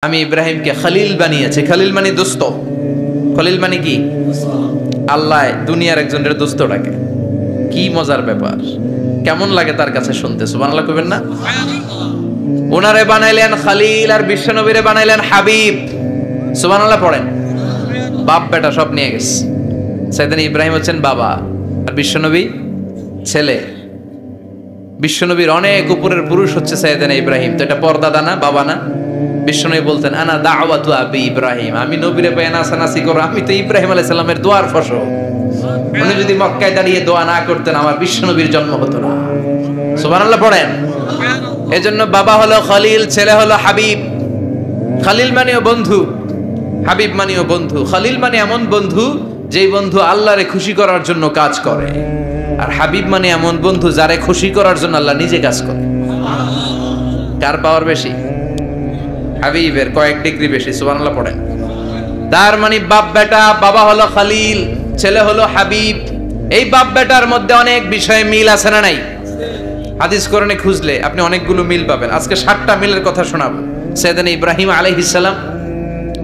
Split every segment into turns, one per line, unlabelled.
আমি ইব্রাহিমকে খলিল বানিয়েছি। খলিল মানে দোস্ত। খলিল মানে কি? আল্লাহ দুনিয়ার একজনের দোস্ত ডাকে। কি মজার ব্যাপার, কেমন লাগে তার কাছে শুনতে। সুবহানাল্লাহ কইবেন না? ওনারে বানাইলেন খলিল আর বিশ্বনবীরে বানাইলেন হাবিব। সুবহানাল্লাহ পড়েন। বাপ বেটা সব নিয়ে গেছে। সাইয়েদনা ইব্রাহিম হচ্ছেন বাবা আর বিশ্বনবী ছেলে। বিশ্বনবীর অনেক উপরের পুরুষ হচ্ছে সাইয়েদনা ইব্রাহিম। তো এটা পর্দাদা না, বাবা না? বিশ্বনবী বলতেন আনা দাওয়াতু আবি ইব্রাহিম, আমি নবীরে পায় নাসানাসি করো, আমি তো ইব্রাহিম আলাইহিস সালামের দোয়ার ফসল। উনি যদি মক্কায় দাঁড়িয়ে দোয়া না করতেন আমার বিশ্বনবীর জন্ম হতো না। সুবহানাল্লাহ পড়েন। এজন্য বাবা হলো খলিল, ছেলে হলো হাবিব। খলিল মানেও বন্ধু, হাবিব মানেও বন্ধু। খলিল মানে এমন বন্ধু যেই বন্ধু আল্লাহরে খুশি করার জন্য কাজ করে, আর হাবিব মানে এমন বন্ধু যারে খুশি করার জন্য আল্লাহ নিজে কাজ করে। কার পাওয়ার বেশি? হাবিবের কয়েক ডিগ্রি বেশি। সুবহানাল্লাহ পড়েন। তার মানে বাপ বেটা, বাবা হলো খলিল, ছেলে হলো হাবিব। এই বাপ বেটার মধ্যে অনেক বিষয়ে মিল আছে না নাই? হাদিস কোরআনে খুঁজলে আপনি অনেকগুলো মিল পাবেন। আজকে 7টা মিলের কথা শোনাবো। সাইয়েদনা ইব্রাহিম আলাইহিস সালাম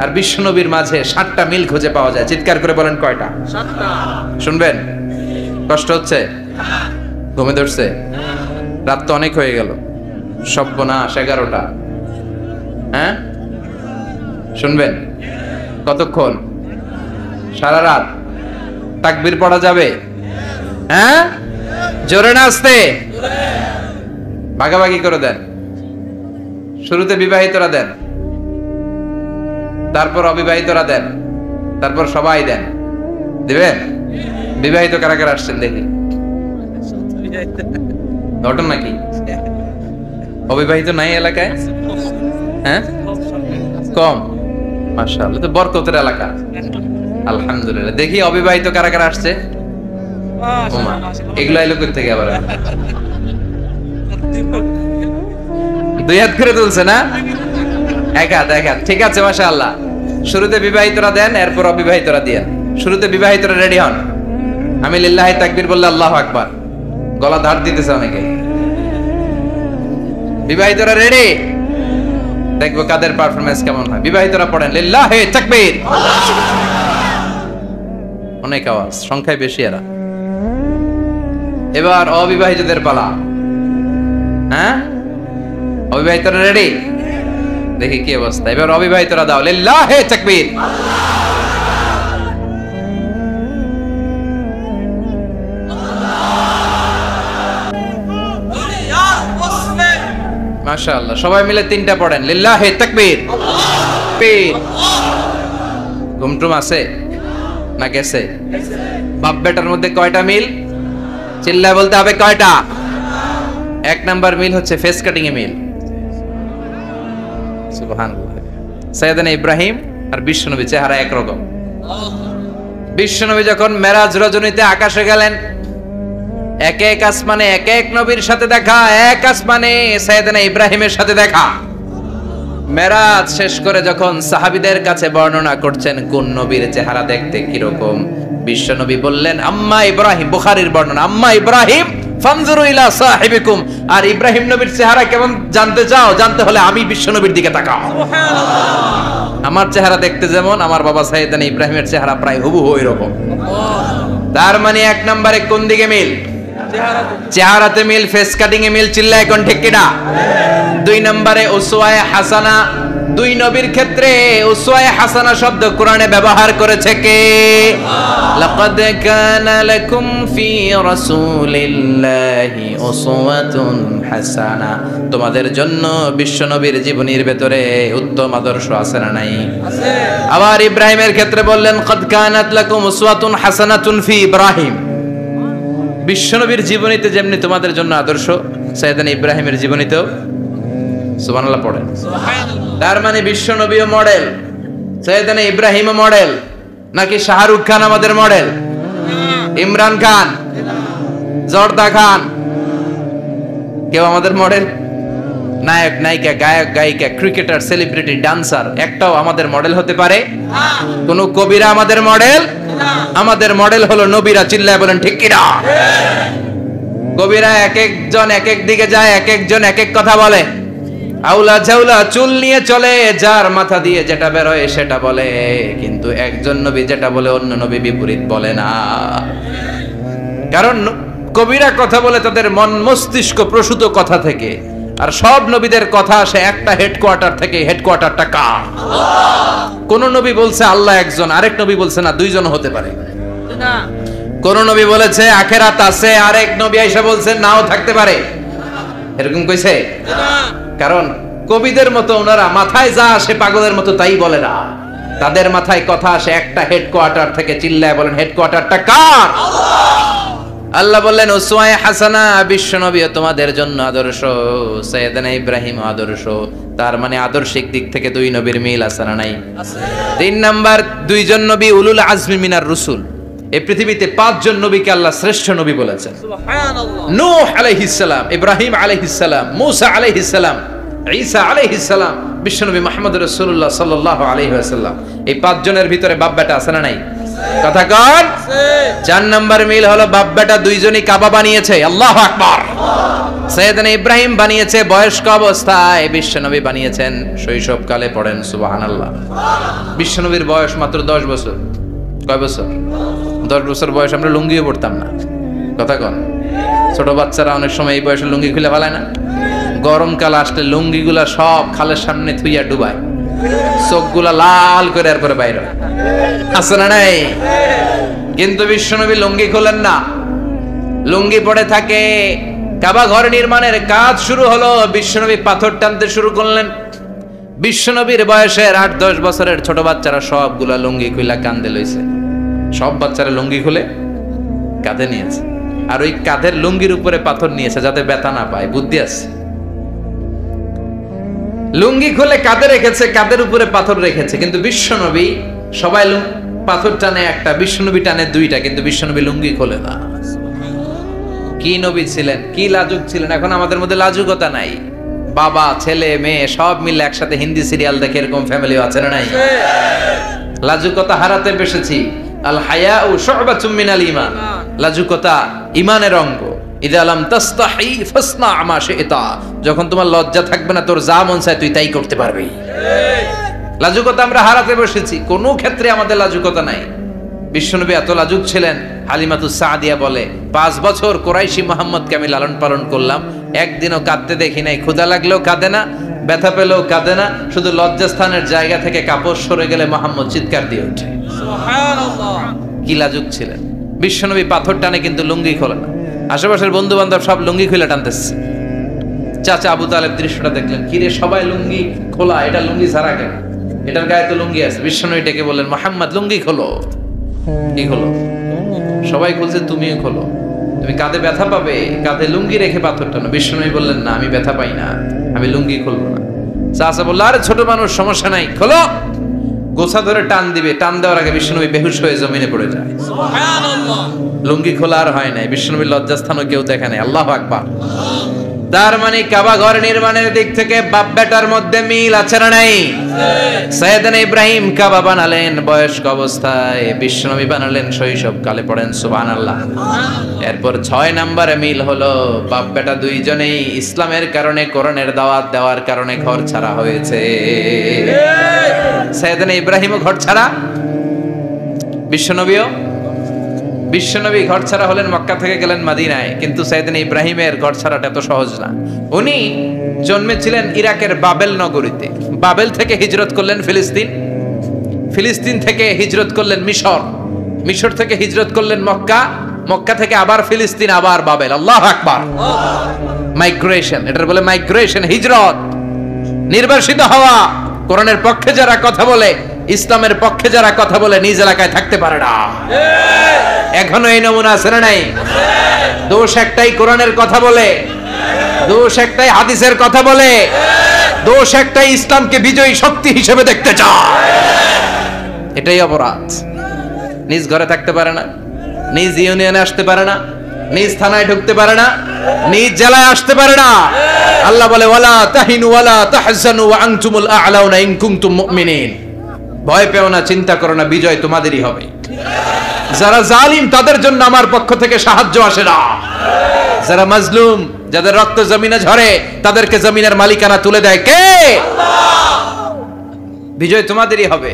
আর বিশ্বনবীর মাঝে 7টা মিল খুঁজে পাওয়া যায়। চিৎকার করে বলেন কয়টা? 7টা। শুনবেন? কষ্ট হচ্ছে? ঘুমে ধরছে? রাত তো অনেক হয়ে গেল। সর্বনাশ 11টা। হ্যাঁ শুনবেন? কতক্ষণ? সারা রাত। তাকবীর পড়া যাবে? হ্যাঁ জোরে না আস্তে? ভাগাভাগি করে দেন। শুরুতে বিবাহিতরা দেন, তারপর অবিবাহিতরা দেন, তারপর সবাই দেন। দিবেন? বিবাহিত কারা কারা আসছেন দেখি। ঘটনা নাকি? অবিবাহিত নাই এলাকায়? হ্যাঁ কম। মাশাআল্লাহ, তো বরকতের এলাকা। আলহামদুলিল্লাহ। দেখি অবিবাহিত কারা কারা আসছে। এগুলা এলো কোথা থেকে আবার? 2 হাত করে তুলছে না? 1 হাত 1 হাত। ঠিক আছে মাশাআল্লাহ। শুরুতে বিবাহিতরা দেন, এরপর অবিবাহিতরা দিয়েন। শুরুতে বিবাহিতরা রেডি হন। আমি লিল্লাহি তাকবীর বললে আল্লাহু আকবার। গলা ধার দিতেছে অনেকে। বিবাহিতরা রেডি? দেখবো কাদের পারফরম্যান্স কেমন হয়। বিবাহিতরা পড়েন লিল্লাহি তাকবীর। অনেক আওয়াজ, সংখ্যায় বেশি এরা। এবার অবিবাহিতদের পালা। হ্যাঁ অবিবাহিতরা রেডি? দেখি কি অবস্থা। এবার অবিবাহিতরা দাও লিল্লাহি তাকবীর। মাশাআল্লাহ। সবাই মিলে 3টা পড়েন লিল্লাহি তাকবীর। ঘুমটুম আছে না গেছে? বাপ বেটার মধ্যে কয়টা মিল? চিল্লায় বলতে হবে কয়টা? 1 নাম্বার মিল হচ্ছে ফেস কাটিং এ মিল। সুবহানাল্লাহ। সাইয়েদনা ইব্রাহিম আর বিশ্বনবী চেহারা একরকম। বিশ্বনবী যখন মেরাজ রজনীতে আকাশে গেলেন, এক এক আসমানে এক এক নবীর সাথে দেখা, এক আসমানে সাইয়েদনা ইব্রাহিমের সাথে দেখা। মেরাজ শেষ করে যখন সাহাবীদের কাছে বর্ণনা করছেন কোন নবীর চেহারা দেখতে কিরকম, বিশ্বনবী বললেন আম্মা ইব্রাহিম। বুখারীর বর্ণনা, আম্মা ইব্রাহিম ফানজুরু ইলা সাহিবিকুম। আর ইব্রাহিম নবীর চেহারা কেমন জানতে চাও? জানতে হলে আমি বিশ্বনবীর দিকে তাকাও। সুবহানাল্লাহ। আমার চেহারা দেখতে যেমন, আমার বাবা সাইয়েদনা ইব্রাহিমের চেহারা প্রায় হুবহু এরকম। তার মানে 1 নম্বরে কোন দিকে মিল? চেহারাতে মিল, ফেস কাটিং এ মিল। চিল্লায় কোন ঠিক কিনা? 2 নম্বরে উসওয়ায়ে হাসানা। 2 নবীর ক্ষেত্রে উসওয়ায়ে হাসানা শব্দ কোরআনে ব্যবহার করেছে কে? লাকাদ কানা লাকুম ফি রাসূলিল্লাহি উসওয়াতুন হাসানা। তোমাদের জন্য বিশ্বনবীর জীবনীর ভেতরে উত্তম আদর্শ আছে না নাই? আছে। আবার ইব্রাহিমের ক্ষেত্রে বললেন কাদ কানাত লাকুম উসওয়াতুন হাসানাতুন ফি ইব্রাহিম। বিশ্বনবীর জীবনীতে যেমনি তোমাদের জন্য আদর্শ, সাইয়েদনা ইব্রাহিমের জীবনীতেও। সুবহানাল্লাহ পড়েন। সুবহানাল্লাহ। তার মানে বিশ্বনবীও মডেল, সাইয়েদনা ইব্রাহিমও মডেল। নাকি শাহরুখ খান আমাদের মডেল? ইমরান খান, জর্দা খান, কেউ আমাদের মডেল? নায়ক নায়িকা, গায়ক গায়িকা, ক্রিকেটার, সেলিব্রিটি, ডান্সার একটাও আমাদের মডেল হতে পারে? কোন কবিরা আমাদের মডেল? আমাদের মডেল হলো নবীরা। চিল্লায় বলেন ঠিক কিনা? কবিরা এক একজন এক এক দিকে যায়, এক একজন এক এক কথা বলে। আউলা ঝাউলা চুল নিয়ে চলে, যার মাথা দিয়ে যেটা বের হয় সেটা বলে, কিন্তু একজন নবী যেটা বলে অন্য নবী বিপরীত বলে না। কারণ কবিরা কথা বলে তাদের মন মস্তিষ্ক প্রসূত কথা থেকে, আর সব নবীদের কথা আসে একটা হেডকোয়ার্টার থেকে। হেডকোয়ার্টারটা কার? কোন নবী বলছে আল্লাহ একজন, আরেক নবী বলছে না দুইজন হতে পারে। কোন নবী বলেছে আখিরাত আছে, আরেক নবী আইসা বলছে নাও থাকতে পারে। এরকম কইছে? কারণ কবিদের মতো ওনারা মাথায় যা আসে পাগলের মতো তাই বলে না। তাদের মাথায় কথা আসে একটা হেডকোয়ার্টার থেকে। চিল্লায় বলেন হেডকোয়ার্টারটা কার? আল্লাহ বললেন উসওয়ায়ে হাসানা, বিশ্ব নবী তোমাদের জন্য আদর্শ, সাইয়েদনা ইব্রাহিম আদর্শ। তার মানে আদর্শিক দিক থেকে দুই নবীর মিল আছে না নাই? তিন নাম্বার, দুইজন নবী উলুল আজমি মিনার রুসুল। এই পৃথিবীতে পাঁচজন নবীকে আল্লাহ শ্রেষ্ঠ নবী বলেছেন। সুবহানাল্লাহ। নূহ আলাইহিস সালাম, ইব্রাহিম আলাইহিস সালাম, মূসা আলাইহিস সালাম, ঈসা আলাইহিস সালাম, বিশ্বনবী মুহাম্মদ রাসূলুল্লাহ সাল্লাল্লাহু আলাইহি ওয়াসাল্লাম। এই পাঁচজনের ভিতরে বাপ বেটা আছে না নাই? কথা কন। চার নাম্বার মিল হলো বাপ বেটা দুইজনই কাবা বানিয়েছে। আল্লাহু আকবার। সাইয়েদনা ইব্রাহিম বানিয়েছে বয়স্ক অবস্থায়, বিশ্বনবী বানিয়েছেন শৈশবকালে। পড়েন সুবহানাল্লাহ। বিশ্বনবীর বয়স মাত্র 10 বছর। কয় বছর? 10 বছর বয়স আমরা লুঙ্গিও পড়তাম না। কথা কন। ছোট বাচ্চারা অনেক সময় এই বয়সে লুঙ্গি খুলে ফেলায় না? গরমকাল আসলে লুঙ্গিগুলা সব খালের সামনে থুইয়া ডুবায়, চোখগুলা লাল করে আর করে বাইরে আছে না নাই? কিন্তু বিশ্বনবী লুঙ্গি খোলেন না, লুঙ্গি পড়ে থাকে। কাবা ঘর নির্মাণের কাজ শুরু হলো, বিশ্বনবী পাথর টানতে শুরু করলেন। বিশ্বনবীর বয়সের 8-10 বছরের ছোট বাচ্চারা সবগুলা লুঙ্গি খুলে কাঁধে লইছে। সব বাচ্চারা লুঙ্গি খুলে কাঁধে নিয়েছে, আর ওই কাঁধের লুঙ্গির উপরে পাথর নিয়েছে যাতে ব্যথা না পায়। বুদ্ধি আছে। লুঙ্গি খুলে কাঁধে রেখেছে, কাঁধের উপরে পাথর রেখেছে। কিন্তু বিশ্বনবী সবাই পাথর টানে একটা, বিশ্বনবী টানে দুইটা, কিন্তু বিশ্বনবী লুঙ্গি খোলে না। কি নবী ছিলেন, কি লাজুক ছিলেন। এখন আমাদের মধ্যে লাজুকতা নাই। বাবা ছেলে মেয়ে সব মিলে একসাথে হিন্দি সিরিয়াল দেখে, এরকম ফ্যামিলিও আছে না নাই? লাজুকতা হারাতে বসেছি। আল হায়াউ শু'বাতুম মিনাল ঈমান। লাজুকতা ঈমানের অঙ্গ। ইযা লাম তাস্তাহি ফাসনা মা শি'তা। যখন তোমার লজ্জা থাকবে না, তোর যা মন চায় তুই তাই করতে পারবি। লাজুকতা আমরা হারাতে বসেছি, কোনো ক্ষেত্রে আমাদের লাজুকতা নাই। বিশ্বনবী এত লাজুক ছিলেন, হালিমাতুস সাদিয়া বলে 5 বছর কুরাইশি মুহাম্মদকে আমি লালন পালন করলাম, একদিনও কাঁদতে দেখি নাই। ক্ষুধা লাগলেও কাঁদে না, ব্যথা পেলেও কাঁদে না, শুধু লজ্জাস্থানের জায়গা থেকে কাপড় সরে গেলে মুহাম্মদ চিৎকার দিয়ে ওঠে। সুবহানাল্লাহ। কি লাজুক ছিলেন। বিশ্বনবী পাথর টানে কিন্তু লুঙ্গি খোলে না। আশেপাশের বন্ধু বান্ধব সব লুঙ্গি খুলে টানতেছে। চাচা আবু তালেব দৃশ্যটা দেখলেন, কিরে সবাই লুঙ্গি খোলা, এটা লুঙ্গি ছাড়া কেন? এটার গায়ে তো লুঙ্গি আছে। বিশ্বনবী ডেকে বললেন, মুহাম্মদ লুঙ্গি খোলো। কি খোলো? সবাই খুলছে, তুমিও খোলো। তুমি কাঁধে ব্যথা পাবে, কাঁধে লুঙ্গি রেখে পাথর টানো। বিশ্বনবী বললেন, না আমি ব্যথা পাই না, আমি লুঙ্গি খুলবো না। চাচা বলল, আরে ছোট মানুষ, সমস্যা নাই, খোলো। গোছা ধরে টান দিবে, টান দেওয়ার আগে বিশ্বনবী বেহুশ হয়ে জমিনে পড়ে যায়। সুবহানাল্লাহ। লুঙ্গি খোলা আর হয় নাই। বিশ্বনবীর লজ্জাস্থানও কেউ দেখে নাই। আল্লাহু আকবার। তার মানে কাবা ঘর নির্মাণের দিক থেকে বাপ বেটার মধ্যে মিল আছে না নাই? সাইয়েদনা ইব্রাহিম কাবা বানালেন বয়স্ক অবস্থায়, বিশ্বনবী বানালেন শৈশবকালে। পড়েন সুবহানাল্লাহ। এরপর 6 নম্বরে মিল হলো বাপ বেটা দুইজনেই ইসলামের কারণে, কোরআনের দাওয়াত দেওয়ার কারণে ঘর ছাড়া হয়েছে। সাইয়েদনা ইব্রাহিমও ঘর ছাড়া, বিশ্বনবী ঘর ছাড়া হলেন, মক্কা থেকে গেলেন মদিনায়। কিন্তু সাইয়েদনা ইব্রাহিমের ঘর ছাড়াটা এত সহজ না। উনি জন্মেছিলেন ইরাকের বাবেল নগরীতে। বাবেল থেকে হিজরত করলেন ফিলিস্তিন, ফিলিস্তিন থেকে হিজরত করলেন মিশর, মিশর থেকে হিজরত করলেন মক্কা, মক্কা থেকে আবার ফিলিস্তিন, আবার বাবেল। আল্লাহু আকবার। মাইগ্রেশন, এটার বলে মাইগ্রেশন, হিজরত। নির্বাসিত হওয়া। কোরআনের পক্ষে যারা কথা বলে, ইসলামের পক্ষে যারা কথা বলে, নিজ এলাকায় থাকতে পারে না। এখনো এই নমুনা আছে না নাই? দোষ একটাই, কোরআনের কথা বলে। দোষ একটাই, হাদিসের কথা বলে। দোষ একটাই, ইসলামকে বিজয়ী শক্তি হিসেবে দেখতে চায়। এটাই অপরাধ। নিজ ঘরে থাকতে পারে না, নিজ ইউনিয়নে আসতে পারে না, নিজ থানায় ঢুকতে পারে না, নিজ জেলায় আসতে পারে না। আল্লাহ বলে, ওয়ালা তাহিনু ওয়ালা তাহজানু ওয়া আনতুমুল আ'লাউনা ইন কুনতুম মুমিনিন। ভয় পেও না, চিন্তা করো না, বিজয় তোমাদেরই হবে। যারা জালিম তাদের জন্য আমার পক্ষ থেকে সাহায্য আসে না। যারা মাজলুম যাদের রক্ত জমিনে ঝরে তাদেরকে জমিনের মালিকানা তুলে দেয় কে? আল্লাহ। বিজয় তোমাদেরই হবে,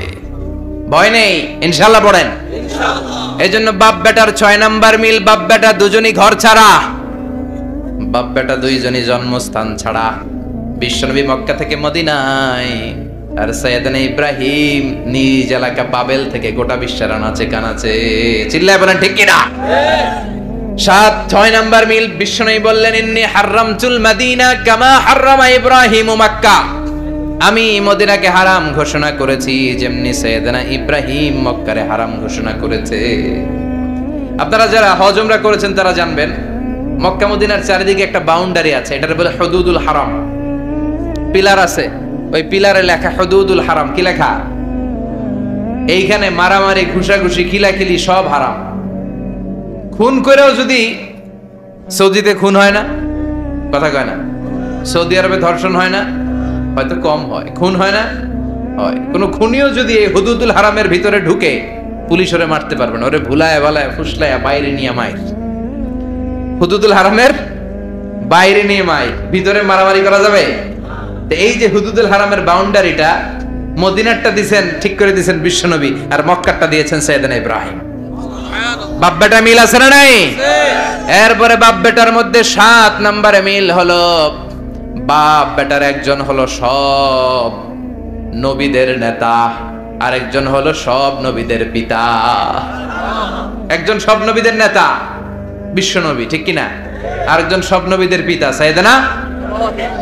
ভয় নেই, ইনশাআল্লাহ পড়েন ইনশাআল্লাহ। এজন্য বাপ বেটার 6 নাম্বার মিল, বাপ বেটা দুজনই ঘর ছাড়া, বাপ বেটা দুইজনই জন্মস্থান ছাড়া। বিশ্বনবী মক্কা থেকে মদিনায়, আর সাইয়েদনা ইব্রাহিম নিজ এলাকা বাবেল থেকে গোটা বিশ্বের আনাচে কানাচে। চিল্লায় বলেন ঠিক কিনা? 6 নাম্বার মিল, বিশ্বনবী বললেন ইন্নী হারামতুল মাদিনা কামা হারামা ইব্রাহিম মক্কা। আমি মদিনাকে হারাম ঘোষণা করেছি যেমনি সাইয়েদনা ইব্রাহিম মক্কারে হারাম ঘোষণা করেছে। আপনারা যারা হজ উমরা করেছেন তারা জানবেন মক্কা মদিনার চারিদিকে একটা বাউন্ডারি আছে, এটার বলে হুদুদুল হারাম। পিলার আছে, ওই পিলারে লেখা হুদুদুল হারাম। কি লেখা? এইখানে মারামারি, ঘুষাঘুষি, খিলাখিলি সব হারাম। খুন করেও যদি, সৌদিতে খুন হয় না, কথা কয় না? সৌদি আরবে ধর্ষণ হয় না, হয়তো কম হয়, খুন হয় না, হয়। কোন খুনিও যদি এই হুদুদুল হারামের ভিতরে ঢুকে, পুলিশ ওরে মারতে পারবে না, ওরে ভুলায় ভালায় ফুসলায় বাইরে নিয়ে মায়ের। হুদুদুল হারামের বাইরে নিয়ে মায়ের, ভিতরে মারামারি করা যাবে? এই যে হুদুদুল হারামের বাউন্ডারিটা, মদিনারটা দিয়েছেন, ঠিক করে দিয়েছেন বিশ্বনবী, আর মক্কারটা দিয়েছেন সাইয়েদনা ইব্রাহিম। বাপ বেটা মিল আছে না নাই? এরপরে বাপ বেটার মধ্যে 7 নম্বরে মিল হলো, বাপ বেটার একজন হলো সব নবীদের নেতা, আরেকজন হলো সব নবীদের পিতা। একজন সব নবীদের নেতা বিশ্বনবী, ঠিক কিনা? আরেকজন সব নবীদের পিতা সাইয়েদনা।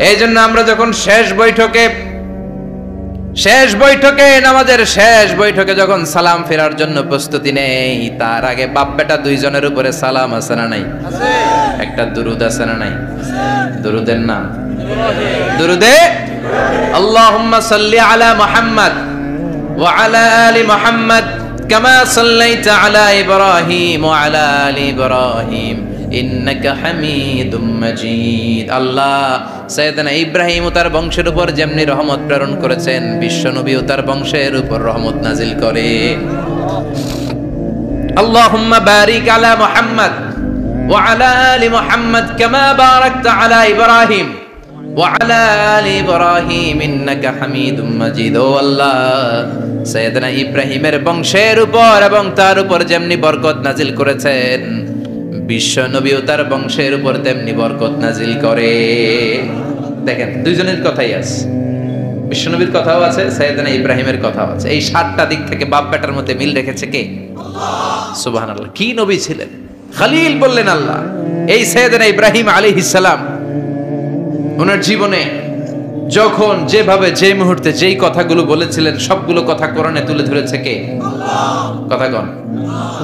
এই জন্য আমরা যখন শেষ বৈঠকে নামাজের শেষ বৈঠকে যখন সালাম ফেরার জন্য প্রস্তুতি নেই, তার আগে বাপ বেটা দুইজনের উপরে সালাম আছে না নাই? একটা দুরুদ আছে না নাই? দুরুদের নাম দুরুদে আল্লাহুম্মা সাল্লি আলা মুহাম্মদ ওয়া আলা আলি মুহাম্মদ কামা সাল্লাইতা আলা ইব্রাহিম ওয়া আলা আলি ইব্রাহিম ইন্নাকা হামিদুম মাজিদ। আল্লাহ সাইয়েদনা ইব্রাহিম ও তার বংশের উপর যেমনি রহমত প্রেরণ করেছেন, বিশ্ব নবী ও তার বংশের উপর রহমত নাজিল করে। আল্লাহুম্মা বারিক আলা মুহাম্মদ ওয়া আলা আলি মুহাম্মদ কামা বারাকতা আলা ইব্রাহিম ওয়া আলা আলি ইব্রাহিম ইন্নাকা হামিদুম মাজিদ। ও আল্লাহ, সাইয়েদনা ইব্রাহিমের বংশের উপর এবং তার উপর যেমনি বরকত নাজিল করেছেন, বিশ্ব নবী ও তার বংশের উপর তেমনি বরকত নাজিল করে। দেখেন, দুইজনের কথাই আছে, বিশ্ব নবীর কথাও আছে, সাইয়েদনা ইব্রাহিমের কথাও আছে। এই 7টা দিক থেকে বাপ বেটার মধ্যে মিল রেখেছে কে? আল্লাহ। সুবহানাল্লাহ। কি নবী ছিলেন? খলিল বললেন আল্লাহ। এই সাইয়েদনা ইব্রাহিম আলাইহিস সালাম ওনার জীবনে যখন যেভাবে যে মুহূর্তে যেই কথাগুলো বলেছিলেন, সবগুলো কথা কোরআনে তুলে ধরেছে কে? আল্লাহ। কথা কন।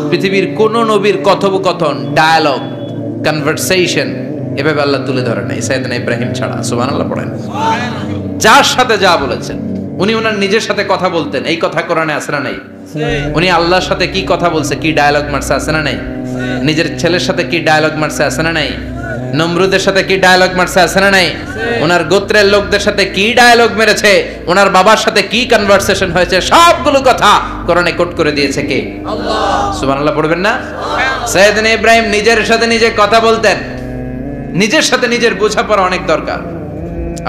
পৃথিবীর কোন নবীর কথোপকথন, ডায়ালগ, কনভারসেশন এভাবে আল্লাহ তুলে ধরে নাই সাইয়েদনা ইব্রাহিম ছাড়া। সুবহানাল্লাহ পড়েন। যার সাথে যা বলেছেন, উনি ওনার নিজের সাথে কথা বলতেন, এই কথা কোরআনে আছে না নাই? উনি আল্লাহর সাথে কি কথা বলছে, কি ডায়ালগ মারছে, আছে না নাই? নিজের ছেলের সাথে কি ডায়ালগ মারছে, আছে না নাই? নমরুদের সাথে কি ডায়ালগ মারছে, আছে না নাই? ওনার গোত্রের লোকদের সাথে কি ডায়ালগ মেরেছে, ওনার বাবার সাথে কি কনভারসেশন হয়েছে, সবগুলো কথা কোরআনে কোট করে দিয়েছে কে? আল্লাহ। সুবহানাল্লাহ পড়বেন না? সাইয়েদনা ইব্রাহিম নিজের সাথে নিজে কথা বলতেন। নিজের সাথে নিজের বোঝাপড়া অনেক দরকার।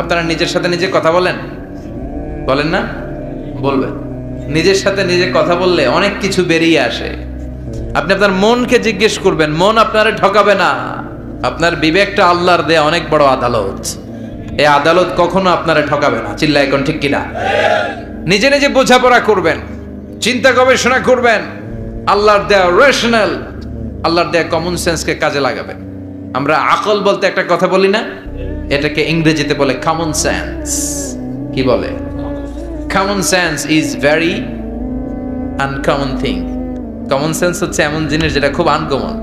আপনারা নিজের সাথে নিজে কথা বলেন? বলেন না? বলবেন। নিজের সাথে নিজে কথা বললে অনেক কিছু বেরিয়ে আসে। আপনি আপনার মনকে জিজ্ঞেস করবেন, মন আপনারে ঠকাবে না। আপনার বিবেকটা আল্লাহর দেয়া অনেক বড় আদালত, এই আদালত কখনো আপনারে ঠকাবে না। চিল্লায় এখন ঠিক কিনা? নিজে নিজে বোঝাপড়া করবেন, চিন্তা গবেষণা করবেন, আল্লাহর দেয়া রেশনাল, আল্লাহর দেয়া কমন সেন্সকে কাজে লাগাবেন। আমরা আকল বলতে একটা কথা বলি না, এটাকে ইংরেজিতে বলে কমন সেন্স। কি বলে? Common sense is very uncommon thing. Common sense হচ্ছে এমন জিনিস যেটা খুব আনকমন,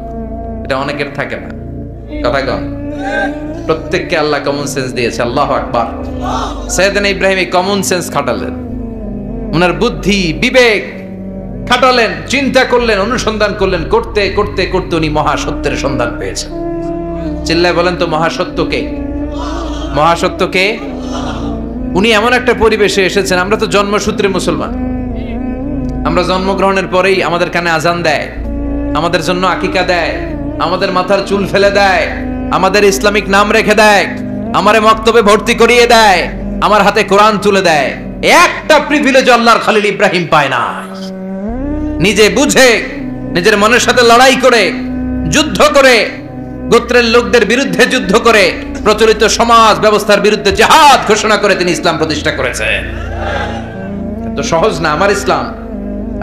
এটা অনেকের থাকে না। কথা কম। প্রত্যেককে আল্লাহ কমন সেন্স দিয়েছে। আল্লাহু আকবার। সাইয়েদনা ইব্রাহিম এই কমন সেন্স খাটালেন, ওনার বুদ্ধি বিবেক খাটালেন, চিন্তা করলেন, অনুসন্ধান করলেন, করতে করতে করতে উনি মহাসত্যের সন্ধান পেয়েছেন। চিল্লায় বলেন তো মহাসত্য কে? মহাসত্য কে? উনি এমন একটা পরিবেশে এসেছেন, আমরা তো জন্মসূত্রে মুসলমান, আমরা জন্মগ্রহণের পরেই আমাদের কানে আজান দেয়, আমাদের জন্য আকিকা দেয়, আমাদের মাথার চুল ফেলে দেয়, আমাদের ইসলামিক নাম রেখে দেয়, আমারে মক্তবে ভর্তি করিয়ে দেয়, আমার হাতে কোরআন তুলে দেয়। একটা প্রিভিলেজ আল্লাহর খলিল ইব্রাহিম পায় না। নিজে বুঝে, নিজের মনের সাথে লড়াই করে, যুদ্ধ করে, গোত্রের লোকদের বিরুদ্ধে যুদ্ধ করে, প্রচলিত সমাজ ব্যবস্থার বিরুদ্ধে জিহাদ ঘোষণা করে তিনি ইসলাম প্রতিষ্ঠা করেছেন। তো সহজ না আমার ইসলাম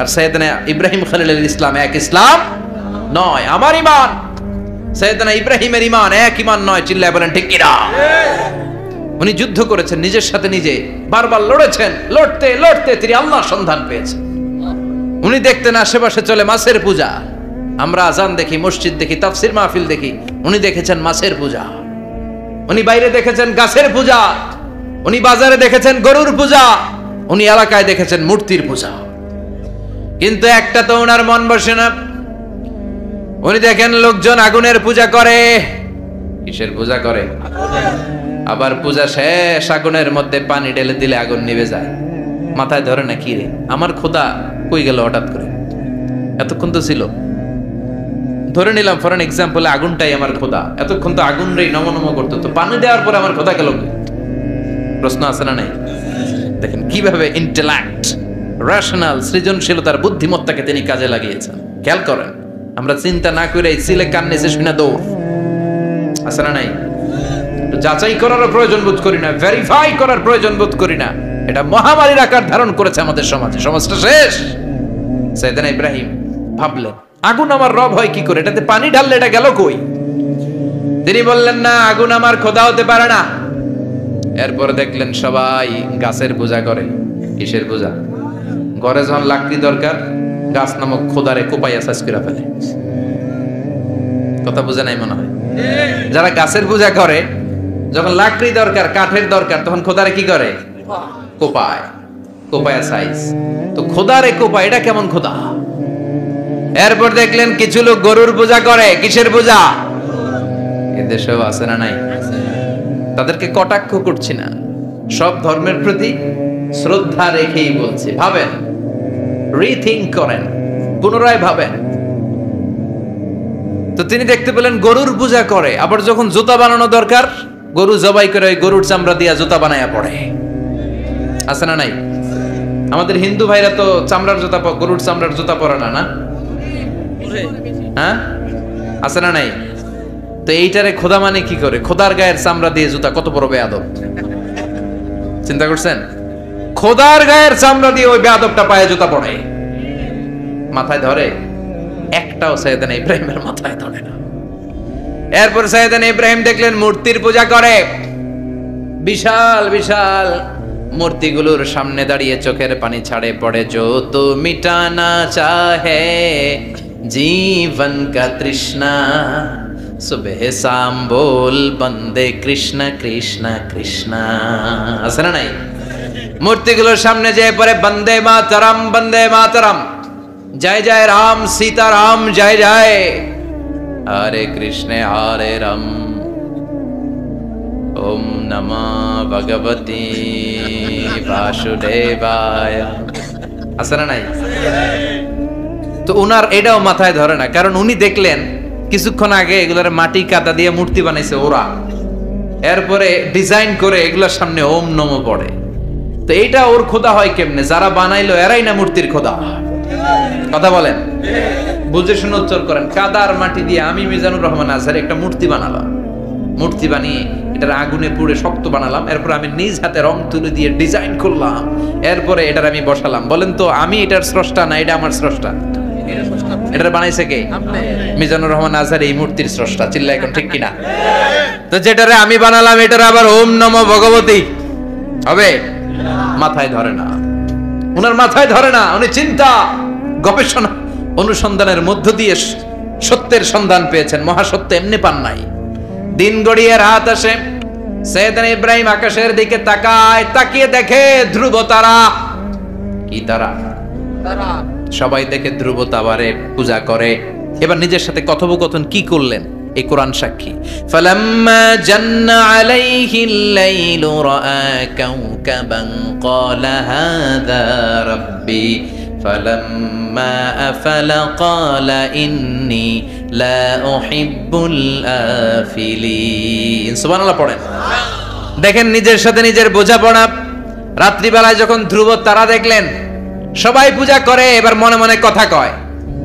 আর সাইয়েদনা ইব্রাহিম খলিলের ইসলাম এক ইসলাম নয়। আমার ঈমান সাইয়েদনা ইব্রাহিমের ঈমান এক ঈমান নয়। চিল্লায় বলেন ঠিক কিনা? উনি যুদ্ধ করেছেন নিজের সাথে নিজে, বারবার লড়েছেন। লড়তে লড়তে তিনি আল্লাহর সন্ধান পেয়েছেন। উনি দেখতেন আশেপাশে চলে মাছের পূজা। আমরা আজান দেখি, মসজিদ দেখি, তাফসির মাহফিল দেখি। উনি দেখেছেন মাছের পূজা। উনি বাইরে দেখেছেন গাছের পূজা। উনি বাজারে দেখেছেন গরুর পূজা। উনি এলাকায় দেখেছেন মূর্তির পূজা। কিন্তু একটা তো ওনার মন বসে না। উনি দেখেন লোকজন আগুনের পূজা করে। কিসের পূজা করে? আবার পূজা শেষ, আগুনের মধ্যে পানি ঢেলে দিলে আগুন নিভে যায়। মাথায় ধরে না, কি রে আমার খোদা কই গেল হঠাৎ করে? এতক্ষণ তো ছিল। ধরে নিলাম ফর এন এক্সাম্পল আগুনটাই আমার খোদা। এতক্ষণ তো আগুন রে নম নম করতো, তো পানি দেওয়ার পরে আমার খোদা গেল। প্রশ্ন আছে না নাই? দেখেন কিভাবে ইন্টেলেক্ট, রেশনাল, সৃজনশীলতার বুদ্ধিমত্তাকে তিনি কাজে লাগিয়েছেন। খেয়াল করেন, আমরা চিন্তা না করে সিলে কান নিচে শুনে দৌড়। আছে না নাই? যাচাই করার প্রয়োজন বোধ করি না, ভেরিফাই করার প্রয়োজন বোধ করি না। এটা মহামারীর আকার ধারণ করেছে আমাদের সমাজে। সমাজটা শেষ। সাইয়েদনা ইব্রাহিম ভাবলেন, আগুন আমার রব হয় কি করে? এটাতে পানি ঢাললে এটা গেল কই? তিনি বললেন, না, আগুন আমার খোদা হতে পারে না। এরপরে দেখলেন সবাই গাছের পূজা করে। কিসের পূজা? ঘরে যখন লাকড়ি দরকার, গাছ নামক খোদারে কোপাইয়া সাজ করে ফেলে। কথা বুঝে নাই মনে হয়? যারা গাছের পূজা করে, যখন লাকড়ি দরকার, কাঠের দরকার, তখন খোদারে কি করে? কোপায়। কোপায়া সাইজ। তো খোদারে কোপায়, এটা কেমন খোদা? এরপর দেখলেন কিছু লোক গরুর পূজা করে। কিসের পূজা? এদেশেও আছে না নাই? তাদেরকে কটাক্ষ করছি না, সব ধর্মের প্রতি শ্রদ্ধা রেখেই বলছি। ভাবেন, রিথিঙ্ক করেন, পুনরায় ভাবেন। তো তিনি দেখতে পেলেন গরুর পূজা করে। আবার যখন জুতা বানানো দরকার, গরু জবাই করে ওই গরুর চামড়া দিয়া জুতা বানায়া পড়ে। আছে না নাই? আমাদের হিন্দু ভাইরা তো চামড়ার জুতা, গরুর চামড়ার জুতা পরে না, না? হ্যাঁ, আছে না নাই? তো এইটারে খোদা মানে কি করে? খোদার গায়ের চামড়া দিয়ে জুতা, কত বড় বেয়াদব! চিন্তা করছেন? খোদার গায়ের চামড়া দিয়ে ওই বেয়াদবটা পায়ে জুতা পড়ে। মাথায় ধরে? একটাও সাইয়েদনা ইব্রাহিমের মাথায় ধরে না। এরপর সাইয়েদনা ইব্রাহিম দেখলেন মূর্তির পূজা করে। বিশাল বিশাল মূর্তিগুলোর সামনে দাঁড়িয়ে চোখের পানি ছাড়ে পড়ে। जो तो मिटाना चाहे जीवन का तृष्णा, सुबह शाम बोल बंदे कृष्ण कृष्ण कृष्ण। আছে না নাই? মূর্তিগুলোর সামনে যেয়ে পড়ে বন্দে মাতরম, বন্দে মাতরম, জয় জয় রাম সীতা রাম, জয় জয় হরে কৃষ্ণ হরে রাম, ওম নমঃ ভগবতে বাসুদেবায়। আছে না নাই? তো উনার এটাও মাথায় ধরে না, কারণ উনি দেখলেন কিছুক্ষণ আগে এগুলোর মাটি কাদা দিয়ে মূর্তি বানাইছে ওরা। এরপরে ডিজাইন করে এগুলোর সামনে ওম নমঃ পড়ে। তো এইটা ওর খোদা হয় কেমনে? যারা বানাইলো এরাই না মূর্তির খোদা। কথা বলেন, বুঝে শুনে উত্তর করেন। কাদার মাটি দিয়ে আমি মিজানুর রহমান আজহারি একটা মূর্তি বানালাম। মূর্তি বানিয়ে এটার আগুনে পুড়ে শক্ত বানালাম। এরপর আমি নিজ হাতে রং তুলে দিয়ে ডিজাইন করলাম। এরপরে এটার আমি বসালাম। বলেন তো আমি এটার স্রষ্টা না এটা আমার স্রষ্টা? এটা বানাইছে কে? মিজানুর রহমান আজহারি এই মূর্তির স্রষ্টা। চিল্লা এখন ঠিক কিনা? তো যেটারে আমি বানালাম এটার আবার ওম নমঃ ভগবতী হবে? মাথায় ধরে না, উনার মাথায় ধরে না। উনি চিন্তা, গবেষণা, অনুসন্ধানের মধ্য দিয়ে সত্যের সন্ধান পেয়েছেন। মহাসত্য এমনি পান নাই। দিন গড়িয়ে রাত আসে। সাইয়েদনা ইব্রাহিম আকাশের দিকে তাকায়, তাকিয়ে দেখে ধ্রুব তারা। কি তারা? সবাই দেখে ধ্রুব তারারে পূজা করে। এবার নিজের সাথে কথোপকথন কি করলেন এই কোরআন সাক্ষী। ফালাম্মা জান্না আলাইহিল লাইলু রাআ কাওকাবান ক্বালা হাযা রাব্বি فلما أفل قال إني لا أحب الآفلين সুবহানাল্লাহ পড়েন। দেখেন নিজের সাথে নিজের বোঝাপড়া। রাত্রিবেলায় যখন ধ্রুব তারা দেখলেন সবাই পূজা করে, এবার মনে মনে কথা কয়।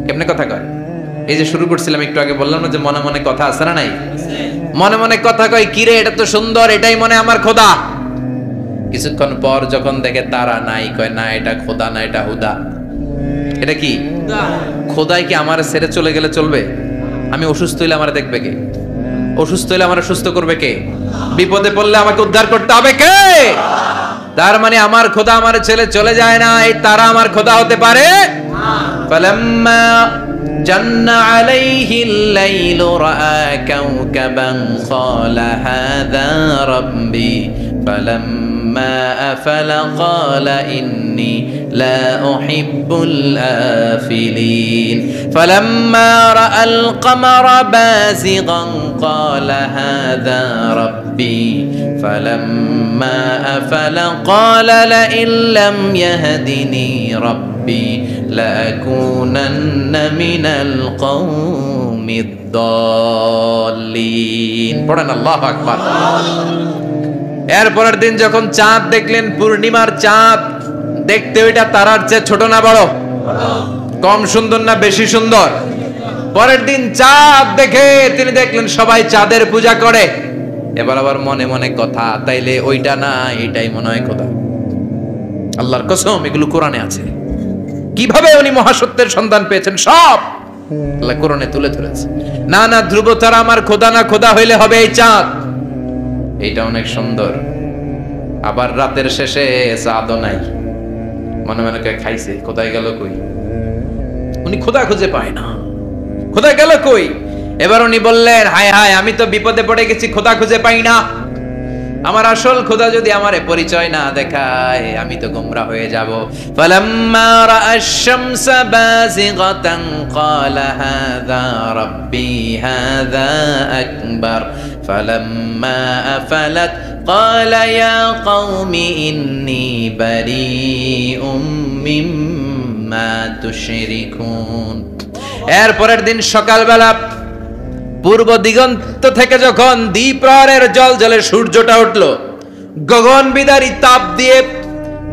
কেমনে কথা কয়? এই যে শুরু করছিলাম একটু আগে, বললাম না যে মনে মনে কথা আছে না নাই? মনে মনে কথা কয়, কিরে এটা তো সুন্দর, এটাই মনে আমার খোদা। কিছুক্ষণ পর যখন দেখে তারা নাই, কয় না এটা খোদা না, এটা হুদা। এটা কি খোদাই? কি আমার ছেড়ে চলে গেলে চলবে? আমি অসুস্থ হইলে আমার দেখবে কে? অসুস্থ হইলে আমার সুস্থ করবে কে? বিপদে পড়লে আমাকে উদ্ধার করতে হবে কে? তার মানে আমার খোদা আমার ছেলে চলে যায় না, এই তারা আমার খোদা হতে পারে? ফালাম্মা জান্না আলাইহিল লাইলু রাআ কাওকাবান ক্বালা হাযা রাব্বি ফালাম্মা আফালা ক্বালা ইন্নী লা উহিব্বুল আফিলিন ফালাম্মা রাআল কমারা বাযিগান ক্বালা হাযা রাব্বি ফালাম্মা আফালা ক্বালা লাইন লাম ইয়াহদিনি রাব্বি লাকুনান্না মিনাল কওমিদ দাল্লিন। পড়েন আল্লাহু আকবার। এরপরের দিন যখন চাঁদ দেখলেন, পূর্ণিমার চাঁদ, দেখতে ওইটা তারার চেয়ে ছোট না বড়? কম সুন্দর না বেশি সুন্দর? পরের দিন চাঁদ দেখে তিনি দেখলেন সবাই চাঁদের পূজা করে। এবার আবার মনে মনে কথা, তাইলে ওইটা না এটাই মনে হয় খোদা। আল্লাহর কসম, এগুলো কোরআনে আছে। কিভাবে উনি মহাসত্যের সন্ধান পেয়েছেন সব আল্লাহ কোরআনে তুলে ধরেছে। না না, ধ্রুব তারা আমার খোদা না, খোদা হইলে হবে এই চাঁদ। এইটা অনেক সুন্দর। আবার রাতের শেষে চাঁদও নাই, মনে মনে খাইছে, খোদাই গেল কই? উনি খোদা খুঁজে পায় না, খোদা গেল কই? এবার উনি বললেন, হায় হায়, আমি তো বিপদে পড়ে গেছি, খোদা খুঁজে পাই না। আমার আসল খোদা যদি আমারে পরিচয় না দেখায়, আমি তো গোমরাহ হয়ে যাব। ফালাম্মা রাআশ শামসা বাযিগাতান ক্বালা হাযা রাব্বি হাযা আকবার ফালাম্মা আফালাত ক্বালা ইয়া কওমি ইন্নী বারীউম মিম্মা তুশরিকুন। এরপরের দিন সকালবেলা পূর্ব দিগন্ত থেকে যখন দ্বিপ্রহরের জলজলে সূর্যটা উঠলো, গগন বিদারী তাপ দিয়ে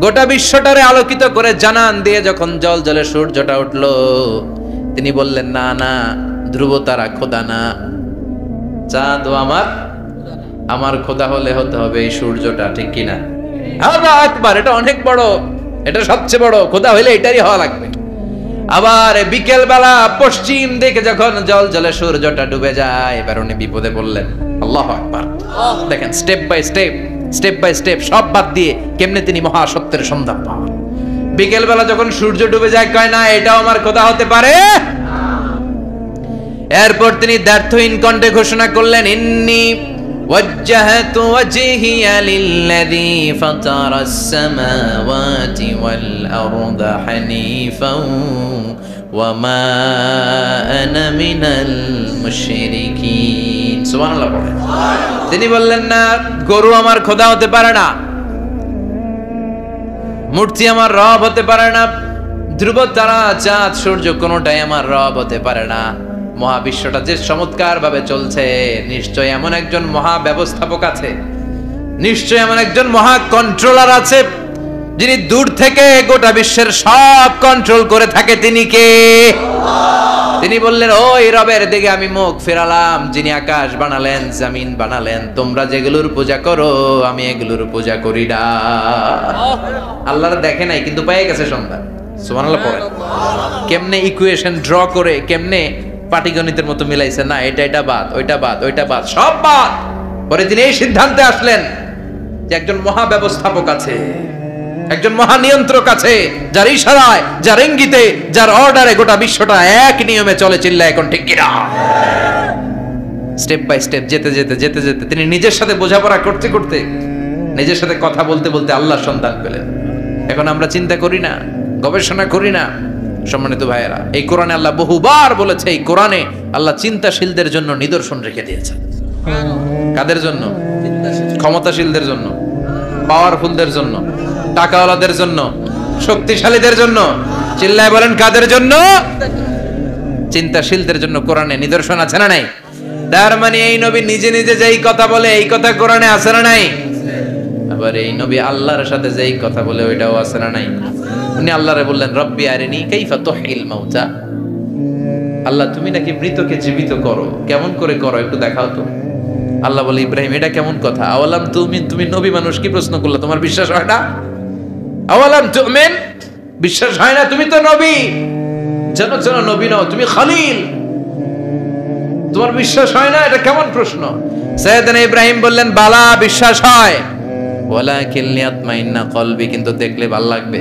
গোটা বিশ্বটারে আলোকিত করে জানান দিয়ে যখন জলজলে সূর্যটা উঠলো, তিনি বললেন, না না, ধ্রুব তারা খোদা না, চাঁদ আমার খোদা হলে হতে হবে এই সূর্যটা, ঠিক কিনা? আল্লাহু আকবার, এটা অনেক বড়, এটা সবচেয়ে বড় খোদা হইলে এটারই হওয়া লাগবে। আবার বিকেল বেলা পশ্চিম দিকে যখন জল জলে সূর্যটা ডুবে যায়, এবার উনি বিপদে বললেন। আল্লাহু আকবার। দেখেন স্টেপ বাই স্টেপ সব বাদ দিয়ে কেমনে তিনি মহাসত্যের সন্ধান পান। বিকেল বেলা যখন সূর্য ডুবে যায়, কয় না এটাও আমার খোদা হতে পারে। এরপর তিনি দ্ব্যর্থহীন কণ্ঠে ঘোষণা করলেন, ইন্নী وجهت وجهي للذي فطر السماوات والأرض حنيفا وما أنا من المشركين। সুবহান আল্লাহ। তিনি বললেন, না, গরু আমার খোদা হতে পারে না, মূর্তি আমার রব হতে পারে না, ধ্রুব তারা চাঁদ সূর্য কোনোটাই আমার রব হতে পারে না। মহাবিশ্বটা যে চমৎকার ভাবে চলছে, নিশ্চয় এমন একজন মহা ব্যবস্থাপক আছে, নিশ্চয় এমন একজন মহা কন্ট্রোলার আছে, যিনি দূর থেকে গোটা বিশ্বের সব কন্ট্রোল করে থাকে। তিনি কে? তিনি বললেন, ওই রবের দিকে আমি মুখ ফেরালাম, যিনি আকাশ বানালেন, জমিন বানালেন। তোমরা যেগুলোর পূজা করো, আমি এগুলোর পূজা করি না। আল্লাহর দেখে নাই, কিন্তু পেয়ে গেছে সন্ধান। সুবহানাল্লাহ পড়েন। কেমনে ইকুয়েশন ড্র করে, কেমনে পাটিগণিতের মতো মিলাইছে, না এটা বাদ, ওইটা বাদ, ওইটা বাদ, সব বাদ। পরে তিনি এই সিদ্ধান্তে আসলেন যে একজন মহা ব্যবস্থাপক আছে, একজন মহা নিয়ন্ত্রক আছে, যার ইশারায়, যার ইঙ্গিতে, যার অর্ডারে গোটা বিশ্বটা এক নিয়মে চলে। চিল্লা এখন ঠিক কিনা? স্টেপ বাই স্টেপ যেতে যেতে তিনি নিজের সাথে বোঝাপড়া করতে করতে, নিজের সাথে কথা বলতে বলতে আল্লাহর সন্ধান পেলেন। এখন আমরা চিন্তা করি না, গবেষণা করি না। সম্মানিত ভাইয়েরা, এই কোরআনে আল্লাহ বহুবার বলেছে, এই কোরআনে আল্লাহ চিন্তাশীলদের জন্য নিদর্শন রেখে দিয়েছে। কাদের জন্য? ক্ষমতাশীলদের জন্য, পাওয়ারফুলদের জন্য, টাকাওয়ালাদের জন্য, শক্তিশালীদের জন্য। চিল্লায় বলেন কাদের জন্য? চিন্তাশীলদের জন্য কোরআনে নিদর্শন আছে না নাই? তার মানে এই নবী নিজে নিজে যেই কথা বলে এই কথা কোরআনে আছে না নাই? আবার এই নবী আল্লাহর সাথে যেই কথা বলে ওইটাও আছে না নাই? উনি আল্লাহরে বললেন রব্বি আরিনি কাইফা তুহিল মাউতা, আল্লাহ তুমি নাকি মৃতকে জীবিত করো, কেমন করে করো একটু দেখাও তো। আল্লাহ বলে ইব্রাহিম এটা কেমন কথা? আওয়ালাম তুমি নবী মানুষ কি প্রশ্ন করলা, তোমার বিশ্বাস হয় না? আওয়ালাম তুমিন, বিশ্বাস হয় না? তুমি তো নবী, জানো নবী নও, তুমি খলিল, তোমার বিশ্বাস হয় না? এটা কেমন প্রশ্ন? সাইয়েদনা ইব্রাহিম বললেন বালা, বিশ্বাস হয়, ওয়ালাকিন লিয়াতমাইন্না কলবি, কিন্তু দেখলে ভালো লাগবে,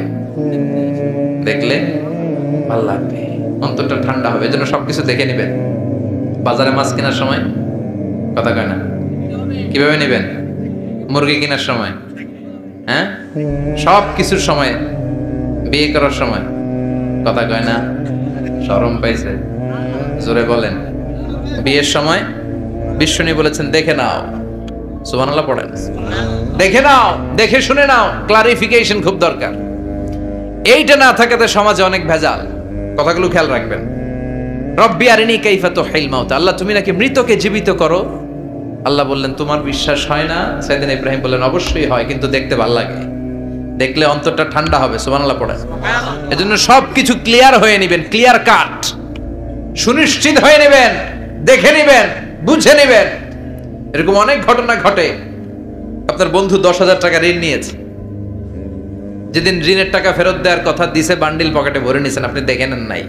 দেখলে ভালো লাগবে, অন্তরটা ঠান্ডা হবে। এজন্য সবকিছু দেখে নেবেন। বাজারে মাছ কেনার সময় কথা কয় না, কিভাবে নেবেন? মুরগি কেনার সময়, হ্যাঁ, সব কিছুর সময়, বিয়ে করার সময় কথা কয় না, শরম পাইছে, জোরে বলেন। বিয়ের সময় বিশ্বনী বলেছেন দেখে নাও, সুবহানাল্লাহ পড়েন, দেখে নাও, দেখে শুনে নাও, ক্লারিফিকেশন খুব দরকার। এইটা না থাকাতে সমাজে অনেক ভেজাল, কথাগুলো খেয়াল রাখবেন। রব্বি আরিনি কাইফা তুহিল মাউতা, আল্লাহ তুমি নাকি মৃতকে জীবিত করো। আল্লাহ বললেন তোমার বিশ্বাস হয় না? সাইয়েদনা ইব্রাহিম বললেন অবশ্যই হয়, কিন্তু দেখতে ভালো লাগে, দেখলে অন্তরটা ঠান্ডা হবে, সুবহানাল্লাহ পড়েন। এজন্য সবকিছু ক্লিয়ার হয়ে নেবেন, ক্লিয়ার কাট, সুনিশ্চিত হয়ে নেবেন, দেখে নেবেন, বুঝে নেবেন। এরকম অনেক ঘটনা ঘটে। আপনার বন্ধু 10,000 টাকা ঋণ নিয়েছে, যেদিন ঋণের টাকা ফেরত দেওয়ার কথা দিছে বান্ডিল পকেটে ভরে নিয়েছেন, আপনি দেখে নেন নাই,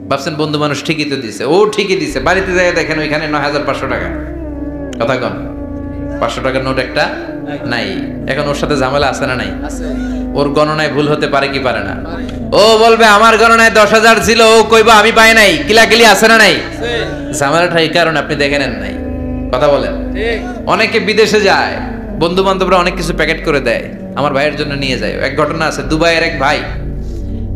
ভাবছেন বন্ধু মানুষ ঠিকই তো দিছে, ও ঠিকই দিছে, বাড়িতে যাই দেখেন ওইখানে 9,500 টাকা। কথা কন, 500 টাকার নোট একটা নাই। এখন ওর সাথে ঝামেলা আছে না নাই? ওর গণনায় ভুল হতে পারে কি পারে না? ও বলবে আমার গণনায় 10,000 ছিল, ও কইবা আমি পাই নাই, কিলাকিলি আছে না নাই? ঝামেলাটা এই কারণে আপনি দেখে নেন নাই। কথা বলেন। অনেকে বিদেশে যায়, বন্ধু বান্ধবরা অনেক কিছু প্যাকেট করে দেয়, আমার ভাইয়ের জন্য নিয়ে যায়। এক ঘটনা আছে, দুবাইয়ের এক ভাই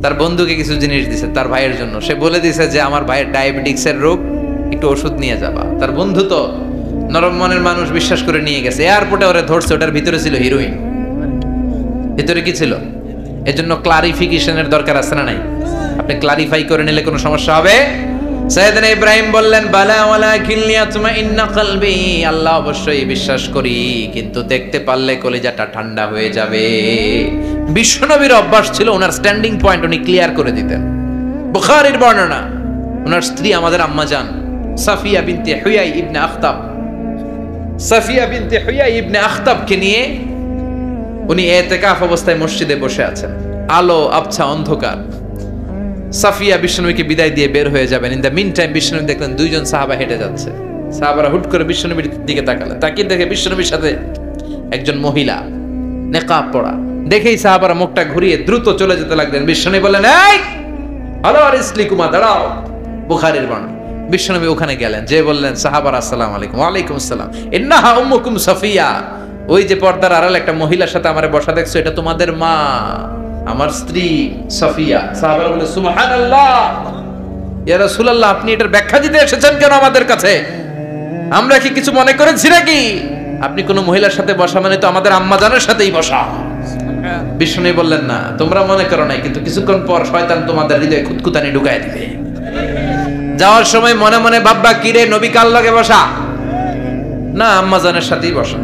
তার বন্ধুকে কিছু জিনিস দিছে তার ভাইয়ের জন্য। সে বলে দিছে যে আমার ভাইয়ের ডায়াবেটিক্সের রোগ, একটু ওষুধ নিয়ে যাবা। তার বন্ধু তো নরম মনের মানুষ, বিশ্বাস করে নিয়ে গেছে। এয়ারপোর্টে ওরে ধরছে, ওটার ভিতরে ছিল হিরোইন। ভিতরে কি ছিল? এজন্য ক্লারিফিকেশনের দরকার আছে না নাই? আপনি ক্লারিফাই করে নিলে কোনো সমস্যা হবে? সাইয়েদনা ইব্রাহিম বললেন বালা ওয়ালাকিন লিয়াতমাইন্না কলবি, আল্লাহ অবশ্যই বিশ্বাস করি, কিন্তু দেখতে পারলে কলিজাটা ঠান্ডা হয়ে যাবে। বিশ্বনবীর অভ্যাস ছিল, ওনার স্ট্যান্ডিং পয়েন্ট উনি ক্লিয়ার করে দিতেন। বুখারীর বর্ণনা, ওনার স্ত্রী আমাদের আম্মা জান সাফিয়া বিনতে হুয়াই ইবনে আখতাব, সাফিয়া বিনতে হুয়াই ইবনে আখতাবকে নিয়ে উনি ইতিকাফ অবস্থায় মসজিদে বসে আছেন। আলো আবছা অন্ধকার। সাফিয়া বিশ্বনবীকে বিদায় দিয়ে বের হয়ে যাবেন। ইন দ্য মিন টাইম বিশ্বনবী দেখলেন দুইজন সাহাবা হেঁটে যাচ্ছে। সাহাবারা হুট করে বিশ্বনবীর দিকে তাকালেন, তাকিয়ে দেখে বিশ্বনবীর সাথে একজন মহিলা, নেকাব পরা। দেখেই সাহাবারা মুখটা ঘুরিয়ে দ্রুত চলে যেতে লাগলেন। বিশ্বনবী বললেন এই হ্যালো আরিসলিকুমা, দাঁড়াও। বুখারীর বর্ণনা। বিশ্বনবী ওখানে গেলেন, যে বললেন সাহাবারা আসসালামু আলাইকুম। ওয়ালাইকুম আসসালাম। ইন্নাহা উম্মুকুম সাফিয়া, ওই যে পর্দার আড়ালে একটা মহিলার সাথে আমারে বসা দেখছো, এটা তোমাদের মা, আমার স্ত্রী সাফিয়া। সাহাবারা বলে সুবহানাল্লাহ, ইয়া রাসূলুল্লাহ আপনি এটার ব্যাখ্যা দিতে এসেছেন কেন আমাদের কাছে? আমরা কি কিছু মনে করেছি নাকি? আপনি কোন মহিলার সাথে বসা মানে তো আমাদের আম্মা জানের সাথেই বসা। বিষ্ণু বললেন না, তোমরা মনে করো নাই, কিন্তু কিছুক্ষণ পর শয়তান তোমাদের হৃদয়ে খুঁতখুঁতানি ঢুকায় দিবে। যাওয়ার সময় মনে মনে ভাববা কিরে নবী কার লগে বসা? না, আম্মা জানের সাথেই বসা।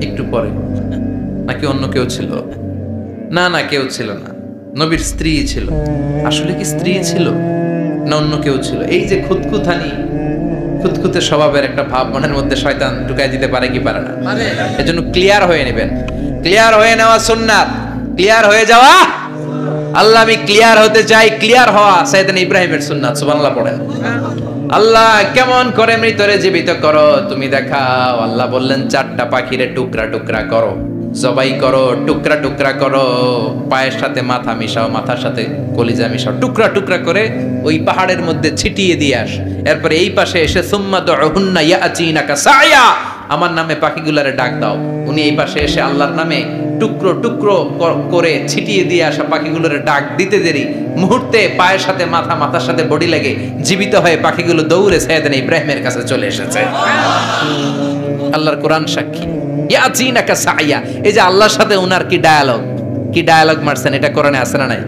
একটু পরে নাকি অন্য কেউ ছিল? না না, কেউ ছিল না, নবীর স্ত্রী ছিল। আসলে কি স্ত্রী ছিল না অন্য কেউ ছিল? এই যে খুঁতখুঁতানি, খুঁতখুঁতে স্বভাবের একটা ভাব মনের মধ্যে শয়তান ঢুকাই দিতে পারে কি পারে না? এজন্য ক্লিয়ার হয়ে নেবেন। ক্লিয়ার হয়ে নেওয়া সুন্নাত, ক্লিয়ার হয়ে যাওয়া। আল্লাহ আমি ক্লিয়ার হতে চাই, ক্লিয়ার হওয়া সাইয়েদনা ইব্রাহিমের সুন্নাত। সুবহানাল্লাহ পড়েন। আল্লাহ কেমন করে মৃতরে জীবিত করো তুমি দেখাও। আল্লাহ বললেন 4টা পাখিরে টুকরা টুকরা করো, জবাই করো, টুকরা টুকরা করো, পায়ের সাথে মাথা মিশাও, মাথার সাথে কলিজা মিশাও, টুকরা টুকরা করে ওই পাহাড়ের মধ্যে ছিটিয়ে দিয়ে আস। এরপরে এই পাশে এসে সুম্মা দুহুন্না ইয়াতিনাকা সায়া, আমার নামে পাখিগুলারে ডাক দাও। উনি এই পাশে এসে আল্লাহর নামে টুকরো টুকরো করে ছিটিয়ে দিয়ে আসা পাখিগুলোর ডাক দিতে দেরি মুহূর্তে পায়ের সাথে মাথা, মাথার সাথে বডি লাগে জীবিত হয়ে পাখিগুলো দৌড়ে সাইয়েদনা ইব্রাহিমের কাছে চলে এসেছে। আল্লাহর কোরআন সাক্ষী। ইয়াতিনাকা সায়া, এই যে আল্লাহর সাথে উনার কি ডায়ালগ মারছেন, এটা কোরআনে আছে না নাই?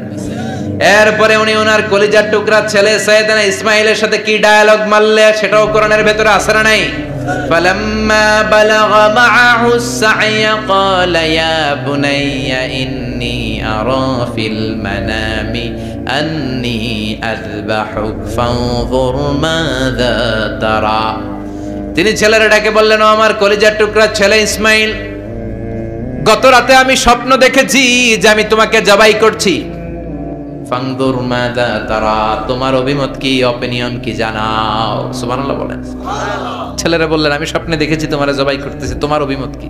এরপরে উনি ওনার কলিজার টুকরা ছেলে সাইয়েদনা ইসমাইলের সাথে কি ডায়ালগ মারলে সেটাও কোরআনের ভেতরে আছে না নাই? فلما بلغ معه السعي قال يا بني إني أرى في المنام أني أذبحك فانظر ماذا ترى। তিনি ছেলের ডাকে বললেন, ও আমার কলিজার টুকরা ছেলে ইসমাইল, গত রাতে আমি স্বপ্ন দেখেছি যে আমি তোমাকে জবাই করছি। ফানদুর মাযা তারা, তোমার অভিমত কি, অপিনিয়ন কি জানাও। সুবহানাল্লাহ বলেন। ছেলেরা বললেন, আমি স্বপ্নে দেখেছি তোমারে জবাই করতেছি, তোমার অভিমত কি?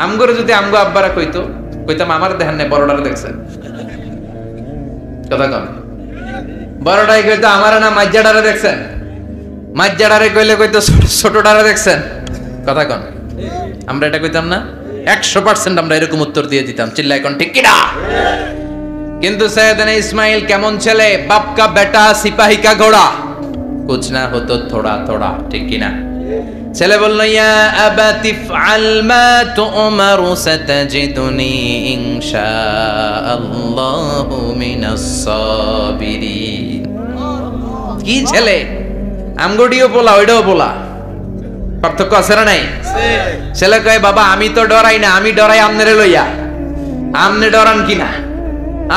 আমগরে যদি আমগো আব্বারা কইতাম আমার দেখেন না, বড়টারে দেখছেন, কথা কম, বড়টাই কইতো আমার না মাজ্জাডারে দেখছেন, মাজ্জাডারে কইলে কইতো ছোটটারে দেখছেন, কথা কম। আমরা এটা কইতাম না? 100% আমরা এরকম উত্তর দিয়ে দিতাম, চিল্লায় কোন ঠিক কিনা? কিন্তু সৈয়দনা ইসমাইল কেমন ছেলে, বাপ কা বেটা সিপাহী কা ঘোড়া, কুছ না হতো থোড়া থোড়া, ঠিক কিনা? ছেলে বলল, ইয়া আবাতি ফআল মা তুমারু সাতাজিদুনি ইনশাআল্লাহু মিনাস সাবিরিন। কি ছেলে, আমগডিও বলা ওইটাও বলা, পার্থক্য আছে না নাই? ছেলে কয়, বাবা আমি তো ডরাই না, আমি ডরাই আমনেরে লইয়া, আমনে ডরান কিনা,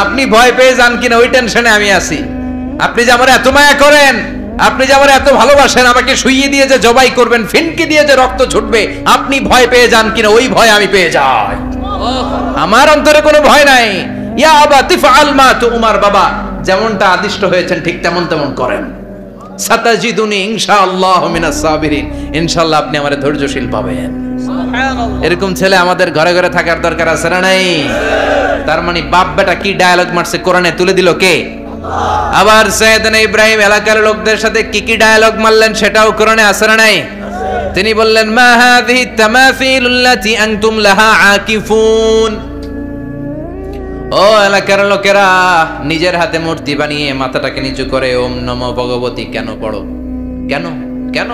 আপনি ভয় পেয়ে যান কিনা ওই টেনশনে আমি আছি। আপনি যে আমার এত মায়া করেন, আপনি যে আমার এত ভালোবাসেন, আমাকে শুইয়ে দিয়ে যে জবাই করবেন, ফিনকি দিয়ে যে রক্ত ছুটবে, আপনি ভয় পেয়ে যান কিনা ওই ভয় আমি পেয়ে যাই। আমার অন্তরে কোনো ভয় নাই। ইয়া আবাতি ফাআল মা তুমার, বাবা যেমনটা আদিষ্ট হয়েছেন ঠিক তেমন তেমন করেন। সাতাজিদুনি ইনশাআল্লাহু মিনাস সাবিরিন, ইনশাআল্লাহ আপনি আমারে ধৈর্যশীল পাবেন। সুবহানাল্লাহ। এরকম ছেলে আমাদের ঘরে ঘরে থাকার দরকার আছে না নাই? তার মানে বাপ বেটা কি ডায়ালগ মারছে কোরআনে তুলে দিল কে? আবার সাইয়েদনা ইব্রাহিম এলাকার লোকদের সাথে কি কি ডায়ালগ মারলেন সেটাও কোরআনে আছে না নাই? তিনি বললেন, মা হাযিহি তামাসিলুল্লাতী আনতুম লাহা আকিফুন। ও এলাকার লোকেরা, নিজের হাতে মূর্তি বানিয়ে মাথাটাকে নিচু করে ওম নমো ভগবতী কেন পড়ো? কেন কেন?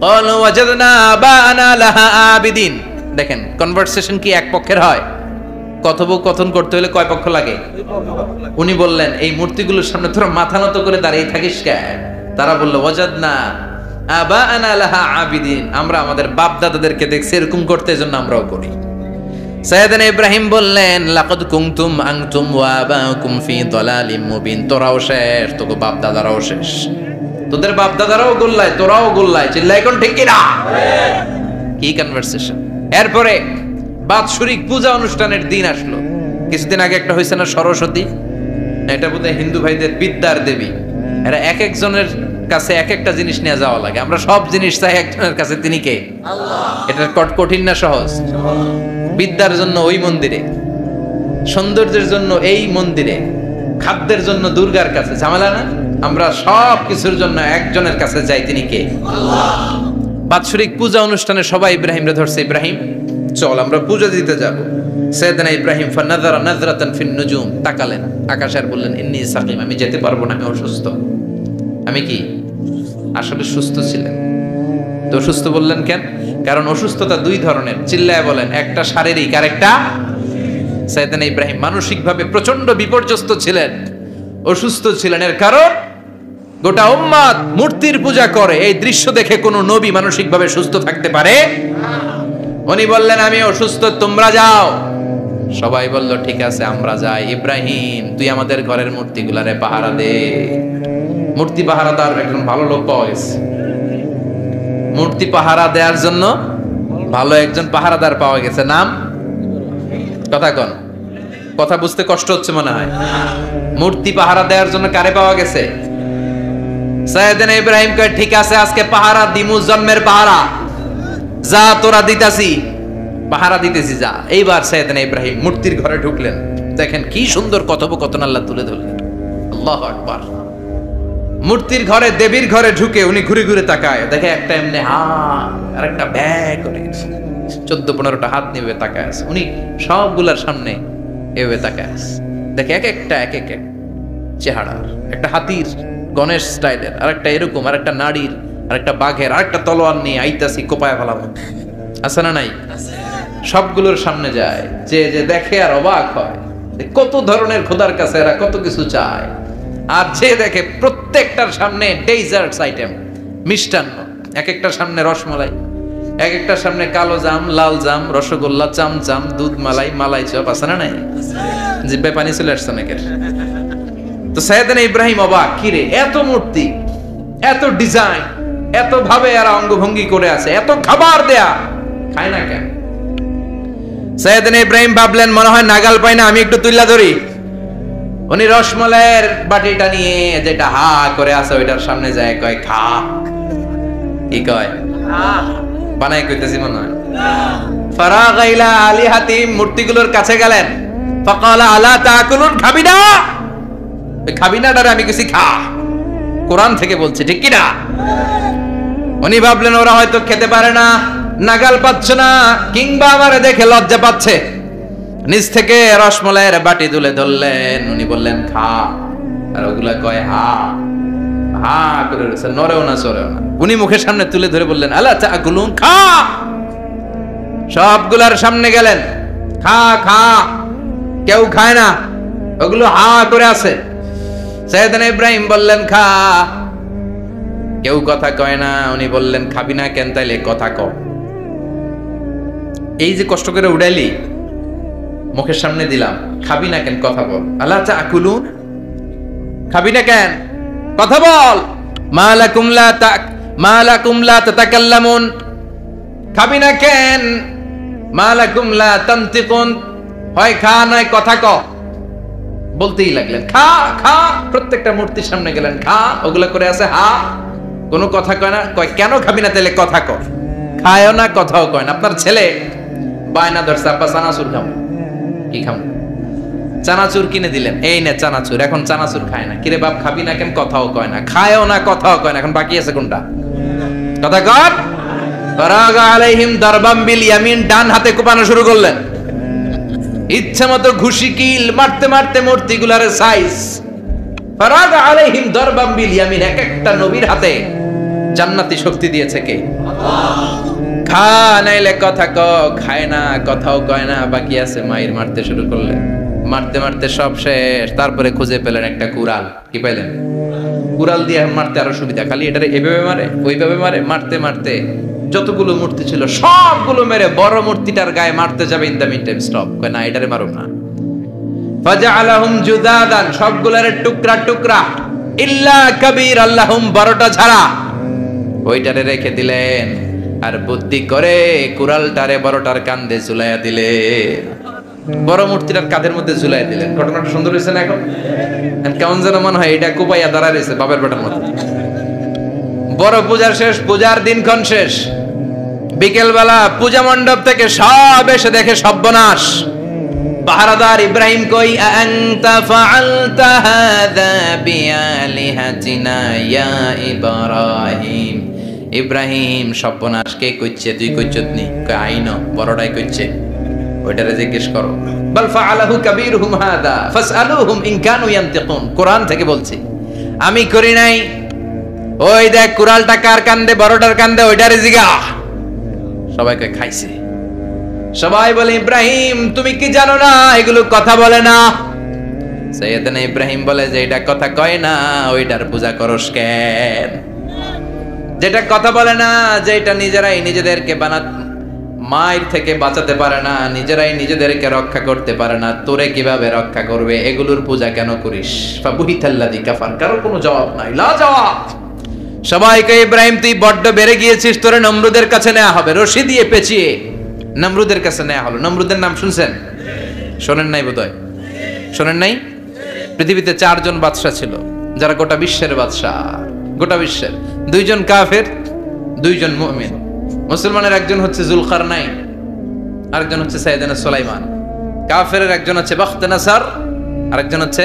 ক্বালু ওয়াজাদনা আবানা লাহা আবিদিন। দেখেন কনভারসেশন কি এক পক্ষের হয়? কথোপকথন করতে হলে কয় পক্ষ লাগে? উনি বললেন, এই মূর্তিগুলোর সামনে তোরা মাথা নত করে দাঁড়িয়ে থাকিস কেন? তারা বলল, ওয়াজাদনা আবানা লাহা আবিদিন, আমরা আমাদের বাপ দাদাদেরকে দেখছি এরকম করতে, এজন্য আমরাও করি। সাইয়েদনা ইব্রাহিম বললেন, লাকাদ কুনতুম আনতুম ওয়া আবাকুম ফি দালালিম মুবিন। তোরাও শেষ, তোকে বাপ দাদারাও শেষ, তোদের বাপ দাদারাও গোল্লায়, তোরাও গোল্লায়, চিল্লাই কোন ঠিক কিনা? কি কনভারসেশন। এরপরে বাৎসরিক পূজা অনুষ্ঠানের দিন আসলো। কিছুদিন আগে একটা হয়েছে না সরস্বতী, এটা বোধহয় হিন্দু ভাইদের বিদ্যার দেবী। এরা এক একজনের কাছে এক একটা জিনিস নিয়ে যাওয়া লাগে। আমরা সব জিনিস চাই একজনের কাছে, তিনি কে? আল্লাহ। এটা কঠিন না সহজ? বিদ্যার জন্য ওই মন্দিরে, সৌন্দর্যের জন্য এই মন্দিরে, খাদ্যের জন্য দুর্গার কাছে, ঝামেলা না? আমরা সব কিছুর জন্য একজনের কাছে যাই, তিনি কে? আল্লাহ। বাৎসরিক পূজা অনুষ্ঠানে সবাই ইব্রাহিমরে ধরছে, ইব্রাহিম চল আমরা পূজা দিতে যাব। সাইয়েদনা ইব্রাহিম ফানাযারা নাযরাতান ফিন নুজুম, তাকালেন আকাশে আর বললেন, ইন্নী সাকিম, আমি যেতে পারবো না, আমি অসুস্থ। আমি কি আসলে সুস্থ ছিলেন? তো অসুস্থ বললেন কেন? কারণ অসুস্থতা দুই ধরনের, চিল্লায় বলেন, একটা শারীরিক আর একটা। সাইয়েদনা ইব্রাহিম মানসিকভাবে প্রচন্ড বিপর্যস্ত ছিলেন, অসুস্থ ছিলেন। এর কারণ গোটা উম্মত মূর্তির পূজা করে, এই দৃশ্য দেখে কোন নবী মানসিকভাবে সুস্থ থাকতে পারে? উনি বললেন, আমি অসুস্থ, তোমরা যাও। সবাই বলল, ঠিক আছে আমরা যাই। ইব্রাহিম তুই আমাদের ঘরের মূর্তিগুলারে পাহারা দে। মূর্তি পাহারাদার একজন ভালো লোক পাওয়া গেছে, মূর্তি পাহারা দেওয়ার জন্য ভালো একজন পাহারাদার পাওয়া গেছে। নাম? কথা কন, কথা বুঝতে কষ্ট হচ্ছে মনে হয়। মূর্তি পাহারা দেওয়ার জন্য কারে পাওয়া গেছে? সাইয়েদনা ইব্রাহিম কয়, ঠিক আছে আজকে পাহারা দিমু, জন্মের পাহারা, যা তোরা দিতাছি, পাহারা দিতেছি যা। এইবার সাইয়েদনা ইব্রাহিম মূর্তির ঘরে ঢুকলেন। দেখেন কি সুন্দর কথোপকথন আল্লাহ তুলে ধরলেন। আল্লাহু আকবার। মূর্তির ঘরে, দেবীর ঘরে ঢুকে উনি ঘুরে ঘুরে তাকায়, দেখে একটা এমনি হাত আর একটা ব্যাগ করে 14-15টা হাত নিয়ে তাকায় আছে। উনি সবগুলার সামনে এভাবে তাকায় আছে, দেখে এক একটা এক এক চেহারা, একটা হাতির গণেশ স্টাইলের, আর একটা এরকম, আর একটা নারীর, আর একটা বাঘের, আর একটা তলোয়ার নিয়ে আইতাছি কোপায় ফেলাবো, আছে না নাই? সবগুলোর সামনে যায়, যে যে দেখে আর অবাক হয়। কত ধরনের খোদার কাছে এরা কত কিছু চায়। আর যে দেখে প্রত্যেকটার সামনে ডেজার্টস আইটেম, মিষ্টান্ন, এক একটার সামনে রসমালাই, এক একটার সামনে কালো জাম, লাল জাম, রসগোল্লা, চামচাম, দুধ মালাই, মালাই চপ, আছে না নাই? জিব্বে পানি চলে আসছে অনেকের। তো সাইয়েদনা ইব্রাহিম অবাক, কিরে এত মূর্তি, এত ডিজাইন, এত ভাবে এরা অঙ্গভঙ্গি করে আছে, এত খাবার দেয়া, খায় না কেন? সাইয়েদনা ইব্রাহিম ভাবলেন মনে হয় নাগাল পাই না, আমি একটু তুইলা ধরি। উনি রসমালাইয়ের বাটিটা নিয়ে যেটা হা করে আছে ওইটার সামনে যায়, কয় খা। কি কয়? বানাই কইতেছি মনে হয়। ফারাগা ইলা আলিহাতিম, মূর্তিগুলোর কাছে গেলেন। ফাকালা আলা তাকুলুন, খাবি না? ওই খাবি না ডারে আমি কিছু খা, কোরআন থেকে বলছে, ঠিক কি না? উনি ভাবলেন ওরা হয়তো খেতে পারে না, নাগাল পাচ্ছে না, কিংবা আমারে দেখে লজ্জা পাচ্ছে। নিজ থেকে রসমালাইয়ের বাটি তুলে ধরলেন, উনি বললেন খা, আর ওগুলা কয় হা হা করে রয়েছে, নড়েও না চড়েও না। উনি মুখের সামনে তুলে ধরে বললেন আলা তাকুলুন, খা। সবগুলার সামনে গেলেন, খা খা, কেউ খায় না, ওগুলো হা করে আছে। সাইয়েদনা ইব্রাহিম বললেন খা, কেউ কথা কয় না। উনি বললেন খাবি না কেন? তাইলে কথা ক। এই যে কষ্ট করে উড়াইলি, মুখের সামনে দিলাম, খাবি না কেন? কথা বল। আলা তাকুলুন, খাবি না কেন? কথা বল। মালাকুম লা তাতাকাল্লামুন, খাবি না কেন? মালাকুম লা তানতিকুন, হয় খা নয় কথা ক। বলতেই লাগলেন খা খা, প্রত্যেকটা মূর্তির সামনে গেলেন, খা, ওগুলা করে আছে হা, কোনো কথা কয় না। কয় কেন খাবি না? তাহলে কথা ক। খায়ও না, কথাও কয় না। আপনার ছেলে বায়না ধরছে, আব্বা চানাচুর খাবো। কি খাবো? চানাচুর কিনে দিলেন, এই নে চানাচুর। এখন চানাচুর খায় না। কিরে বাপ খাবি না কেন? কথাও কয় না, খায়ও না, কথাও কয় না। এখন বাকি আছে কোনটা? কথা কর। ফারাগা আলাইহিম দারবাম বিল ইয়ামিন, ডান হাতে কোপানো শুরু করলেন। ইচ্ছা মতো ঘুষি কিল মারতে মারতে মূর্তিগুলার সাইজ। ফারাগা আলাইহিম দারবাম বিল ইয়ামিন, এক একটা নবীর হাতে জান্নাতি শক্তি দিয়েছে কে? খা নাইলে কথা ক। খায় না, কথাও কয় না, বাকি আছে। মায়ের মারতে শুরু করলেন, মারতে মারতে সব শেষ। তারপরে খুঁজে পেলেন একটা কুড়াল। কি পাইলেন? কুড়াল দিয়ে মারতে আরো সুবিধা, খালি এটারে এভাবে মারে, ওইভাবে মারে। মারতে মারতে যতগুলো মূর্তি ছিল সবগুলো মেরে বড় মূর্তিটার গায়ে মারতে যাবে, in the meantime stop, কয় না এটারে মারুম না। ফাজআলাহুম জুদাদান, সবগুলোরে টুকরা টুকরা, ইল্লা কাবীর আল্লাহুম, বড়টা ছাড়া ওইটারে রেখে দিলেন। আর বুদ্ধি করে কুড়ালটারে বড়টার কাঁধে ঝুলাইয়া দিলেন, বড় মূর্তিটার কাঁধের মধ্যে ঝুলাই দিলেন। ঘটনাটা সুন্দর হয়েছে না? এখন কেমন যেন মনে হয় এটা কোপাইয়া দাঁড়া রয়েছে বাপের বেটার মতো। বড় পূজার শেষ, পূজার দিনক্ষণ শেষ। বিকেলবেলা পূজা মণ্ডপ থেকে সব এসে দেখে সর্বনাশ। পাহারাদার ইব্রাহিম কই, আনতা ফাআলতা হাযা বিআলিহাতিনা ইয়া ইব্রাহিম। ইব্রাহিম সর্বনাশ কে কইছে? তুই কইছত নি? কই আইনো, বড়টাই কইছে। ওইটারে জিজ্ঞেস করো। বাল ফাআলাহু কাবীরুহুম হাযা ফাসআলুহুম ইন কানু ইয়ানতিকুন, কোরআন থেকে বলছি, আমি করি নাই। ওই দেখ কুড়ালটা কার কান্দে? বড়টার কান্দে, ওইটারে জিগা। সবাইকে খাইছে। সবাই বলে ইব্রাহিম তুমি কি জানো না এগুলো কথা বলে না? সাইয়েদনা ইব্রাহিম বলে যে এটা কথা কয় না, ওইটার পূজা করস কেন? যেটা কথা বলে না, যেটা নিজেরাই নিজেদেরকে মায়ের থেকে বাঁচাতে পারে না, নিজেরাই নিজেদেরকে রক্ষা করতে পারে না, তোরে কিভাবে রক্ষা করবে? এগুলোর পূজা কেন করিস? ফাবুহিতাল্লাযী কাফার, কারো কোনো জবাব নাই, লা জবাব। সবাইকে ইব্রাহিম তুই বড্ড বেড়ে গিয়েছিস, তোরে নমরুদের কাছে নেওয়া হবে, রশি দিয়ে পেঁচিয়ে নমরুদের কাছে নেওয়া হলো। নমরুদের নাম শুনছেন? শোনেন নাই বোধহয়? শোনেন নাই? পৃথিবীতে 4 জন বাদশা ছিল, যারা গোটা বিশ্বের বাদশা। গোটা বিশ্বের 2 জন কাফের, 2 জন মুমিন। মুসলমানের একজন হচ্ছে জুলকারনাইন, আরেকজন হচ্ছে সাইয়েদনা সুলাইমান। কাফেরের একজন হচ্ছে বাখতানাসার, আরেকজন হচ্ছে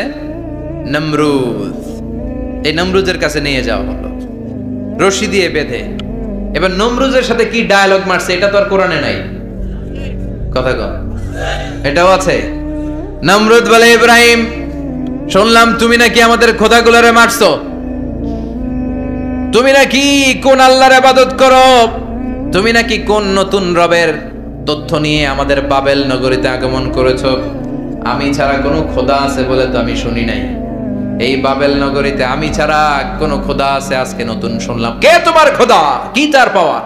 নমরুদ। এই নমরুদের কাছে নিয়ে যাওয়া হলো রশি দিয়ে বেঁধে। এবার নমরুদের সাথে কি ডায়ালগ মারছে এটা তো আর কোরআনে নাই। কথা কন, এটাও আছে। নমরুদ বলে, ইব্রাহিম শুনলাম তুমি নাকি আমাদের খোদাগুলোরে মারছো, তুমি নাকি কোন আল্লাহর ইবাদত করো, তুমি নাকি কোন নতুন রবের তথ্য নিয়ে আমাদের বাবেল নগরীতে আগমন করেছো। আমি ছাড়া কোনো খোদা আছে বলে তো আমি শুনি নাই। এই বাবেল নগরীতে আমি ছাড়া কোনো খোদা আছে আজকে নতুন শুনলাম। কে তোমার খোদা? কি তার পাওয়া?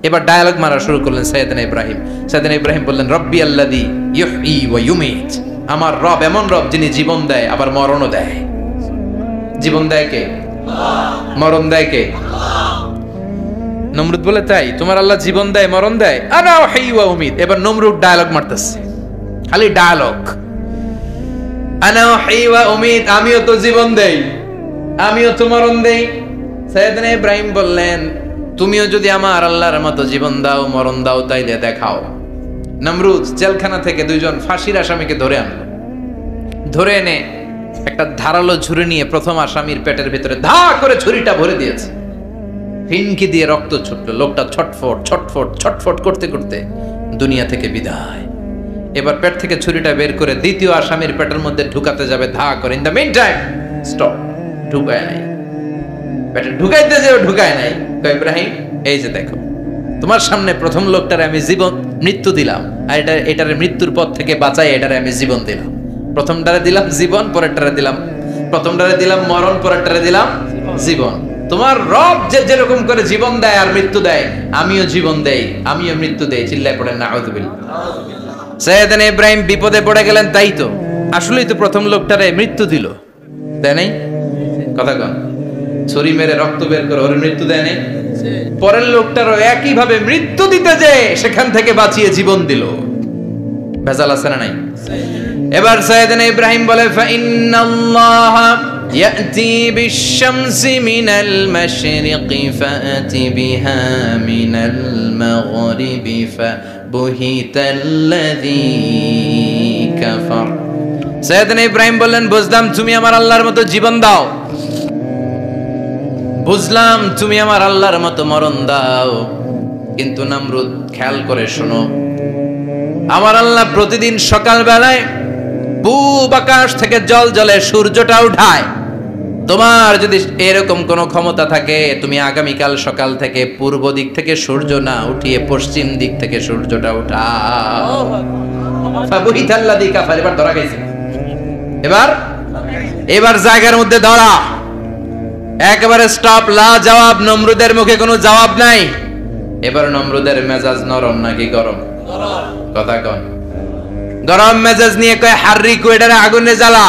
এবার ডায়ালগ মারা শুরু করলেন সাইয়েদনা ইব্রাহিম। সাইয়েদনা ইব্রাহিম বললেন, রব্বি আল্লাযী ইউহয়ী ওয়া ইউমীত। আমার রব এমন রব যিনি জীবন দেয় আবার মরণও দেয়। জীবন দেয় কে? মরণ দেয় কে? নমরুদ বলে, তাই তোমার আল্লাহ জীবন দেয় মরণ দেয়? আনা উহয়ী ওয়া উমীত। এবার নমরুদ ডায়ালগ মারতেছে, খালি ডায়ালগ। আনা উহয়ী ওয়া উমীত, আমিও তো জীবন দেই, আমিও তো মরণ দেই। সাইয়েদনা ইব্রাহিম বললেন, তুমিও যদি আমার আল্লাহর মতো জীবন দাও মরণ দাও তাইলে দেখাও। নমরুদ জেলখানা থেকে দুইজন ফাঁসির আসামিকে ধরে আনলো। ধরে এনে একটা ধারালো ছুরি নিয়ে প্রথম আসামির পেটের ভিতরে ধা করে ছুরিটা ভরে দিয়েছে। ফিনকি দিয়ে রক্ত ছুটলো। লোকটা ছটফট ছটফট ছটফট করতে করতে দুনিয়া থেকে বিদায়। এবার পেট থেকে ছুরিটা বের করে দ্বিতীয় আসামির পেটের মধ্যে ঢুকাতে যাবে ধা করে। In the meantime stop, ঢুকায় নাই। পেটে ঢুকাইতে যেও ঢুকায় নাই। ইব্রাহিম, এই যে দেখো, তোমার সামনে প্রথম লোকটারে আমি জীবন মৃত্যু দিলাম, আর এটার মৃত্যুর পথ থেকে বাঁচাই এটারে আমি জীবন দিলাম। প্রথমটারে দিলাম জীবন, পরেরটারে দিলাম, প্রথমটারে দিলাম মরণ, পরেরটারে দিলাম জীবন। তোমার রব যে যেরকম করে জীবন দেয় আর মৃত্যু দেয়, আমিও জীবন দেই, আমিও মৃত্যু দেই। চিল্লায় পড়েন নাউযুবিল্লাহ। সাইয়েদনা ইব্রাহিম বিপদে পড়ে গেলেন। তাই তো, আসলেই তো প্রথম লোকটারে মৃত্যু দিল, দেয় নাই? কথা কন, ছুরি মেরে রক্ত বের করে ওর মৃত্যু দেয় নাই? পরের লোকটারও একই ভাবে মৃত্যু দিতে যে সেখান থেকে বাঁচিয়ে জীবন দিল। ভেজাল আছে না নাই? এবার সাইয়েদনা ইব্রাহিম বলে, ফাইন্নাল্লাহা ইয়াতি বিশ-শামসি মিনাল মাশরিকি ফাআতি বিহা মিনাল মাগরিবি ফাবুহিতাল্লাযী কাফার। সাইয়েদনা ইব্রাহিম বললেন, বুঝলাম তুমি আমার আল্লাহর মতো জীবন দাও, বুঝলাম তুমি আমার আল্লাহর মতো মরণ দাও, কিন্তু নমরুদ খেয়াল করে শোনো, আমার আল্লাহ প্রতিদিন সকাল বেলায় পূব আকাশ থেকে জল জলে সূর্যটা উঠায়। তোমার যদি এরকম কোন ক্ষমতা থাকে, তুমি আগামীকাল সকাল থেকে পূর্ব দিক থেকে সূর্য না উঠিয়ে পশ্চিম দিক থেকে সূর্যটা উঠাও। ফাবুহিতাল্লাযী কাফার। এবার ধরা গেছে, এবার জায়গার মধ্যে ধরা, একেবারে স্টপ, লা জবাব। নমরুদের মুখে কোনো জবাব নাই। এবার নমরুদের মেজাজ নরম নাকি গরম? কথা কন। গরম মেজাজ নিয়ে কয়, হাররিকু, এটারে আগুনে জ্বালা,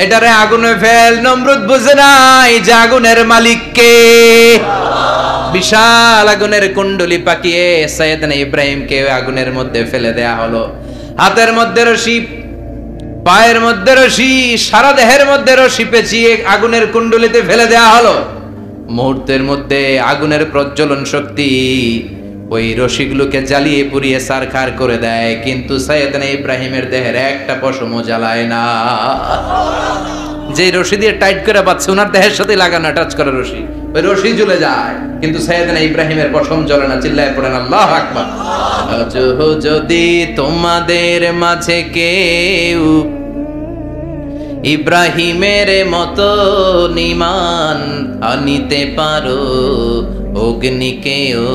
এটারে আগুনে ফেল। নমরুদ বুঝে নাই যে আগুনের মালিক কে। বিশাল আগুনের কুণ্ডলি পাকিয়ে সাইয়েদনা ইব্রাহিমকে আগুনের মধ্যে ফেলে দেয়া হলো। হাতের মধ্যে রশি, পায়ের মধ্যে রশি, সারা দেহের মধ্যে রশি পেঁচিয়ে আগুনের কুণ্ডলিতে ফেলে দেয়া হলো। মুহূর্তের মধ্যে আগুনের প্রজ্বলন শক্তি ওই রশিগুলোকে জ্বালিয়ে পুড়িয়ে ছারখার করে দেয়, কিন্তু সাইয়েদনা ইব্রাহিমের দেহের একটা পশমও জ্বালায় না। যে রশি দিয়ে টাইট করে বাঁধছে, ওনার দেহের সাথে লাগানো টাচ করা রশি, ওই রশি জ্বলে যায়, কিন্তু সাইয়েদনা ইব্রাহিমের পশম জ্বলে না। চিল্লায় পড়েন আল্লাহু আকবার। যদি তোমাদের মাঝে কেউ ইব্রাহিমের মতো ঈমান আনিতে পারো, অগ্নিকেও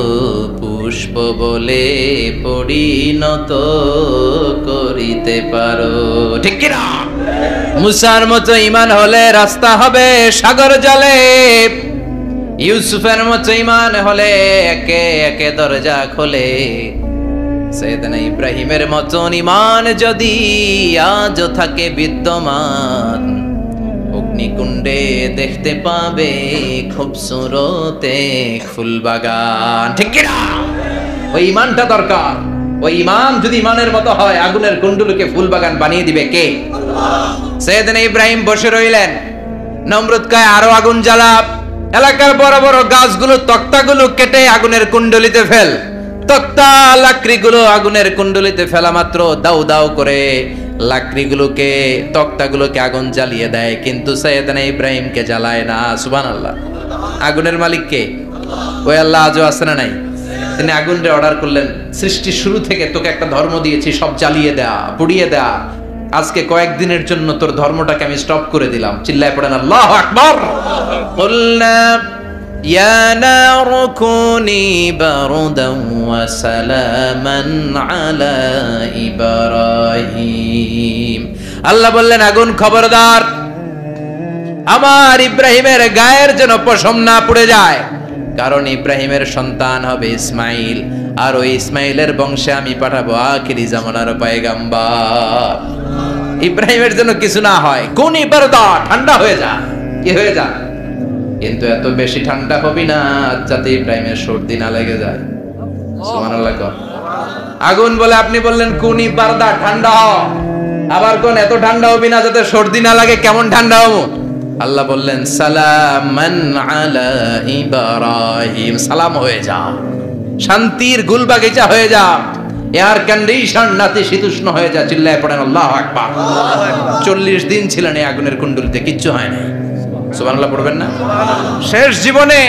পুষ্প বলে পরিণত করিতে পারো, ঠিক কি না? মুসার মতো ঈমান হলে রাস্তা হবে সাগর জলে, ইউসুফের মতো ঈমান হলে একে একে দরজা খোলে। সাইয়েদনা ইব্রাহিমের মতন ঈমান যদি আজও থাকে বিদ্যমান, অগ্নিকুণ্ডে দেখতে পাবে খুবসুরত এক ফুলবাগান, ঠিক কি না? ওই ঈমানটা দরকার। ওই ঈমান যদি ঈমানের মতো হয়, আগুনের কুণ্ডুলকে ফুলবাগান বানিয়ে দিবে কে? আল্লাহ। সাইয়েদনা ইব্রাহিম বসে রইলেন। নমরুদ কয়, আরো আগুন জ্বালা, এলাকার বড় বড় গাছগুলো, তক্তাগুলো কেটে আগুনের কুণ্ডলিতে ফেল। তক্তা লাকড়িগুলো আগুনের কুণ্ডলিতে ফেলা মাত্র দাউ দাউ করে লাকড়িগুলোকে, তক্তাগুলোকে আগুন জ্বালিয়ে দেয়, কিন্তু সাইয়েদনা ইব্রাহিমকে জ্বালায় না। সুবহানাল্লাহ। আগুনের মালিক কে? ওই আল্লাহ আজও আছে না নাই? তিনি আগুনরে অর্ডার করলেন, সৃষ্টির শুরু থেকে তোকে একটা ধর্ম দিয়েছি, সব জ্বালিয়ে দেয়া, পুড়িয়ে দেয়া, আজকে কয়েকদিনের জন্য তোর ধর্মটাকে আমি স্টপ করে দিলাম। চিল্লায় পড়েন আল্লাহু আকবার। কুলনা ইয়া নারু কুনি বারদান ওয়া সালামান আলা ইব্রাহিম। আল্লাহ বললেন আগুন খবরদার, আমার ইব্রাহিমের গায়ের যেন পশম না পুড়ে যায়, কারণ ইব্রাহিমের সন্তান হবে ইসমাইল, আর ওই ইসমাইলের বংশে আমি পাঠাবো আখিরি জামানার পয়গাম্বার। ইব্রাহিমের জন্য কিছু না হয়, কোন ইবারদা ঠান্ডা হয়ে যা, কি হয়ে যা, কিন্তু এত বেশি ঠান্ডা হবি না যাতে ইব্রাহিমের সর্দি না লেগে যায়। সুবহানাল্লাহ। আগুন বলে আপনি বললেন কোন ইবারদা ঠান্ডা হ, আবার কোন এত ঠান্ডা হবি না যাতে সর্দি না লাগে, কেমন ঠান্ডা হবো? আল্লাহ বললেন সালামান আলা ইব্রাহিম, সালাম হয়ে যা, শান্তির গুলবাগিচা হয়ে যা, এয়ার কন্ডিশন নাতিশীতোষ্ণ হয়ে যা। চিল্লায় পড়েন আল্লাহু আকবার। 40 দিন ছিলেন এই আগুনের কুণ্ডলিতে, কিচ্ছু হয় নাই। সুবহানাল্লাহ পড়বেন না? শেষ জীবনে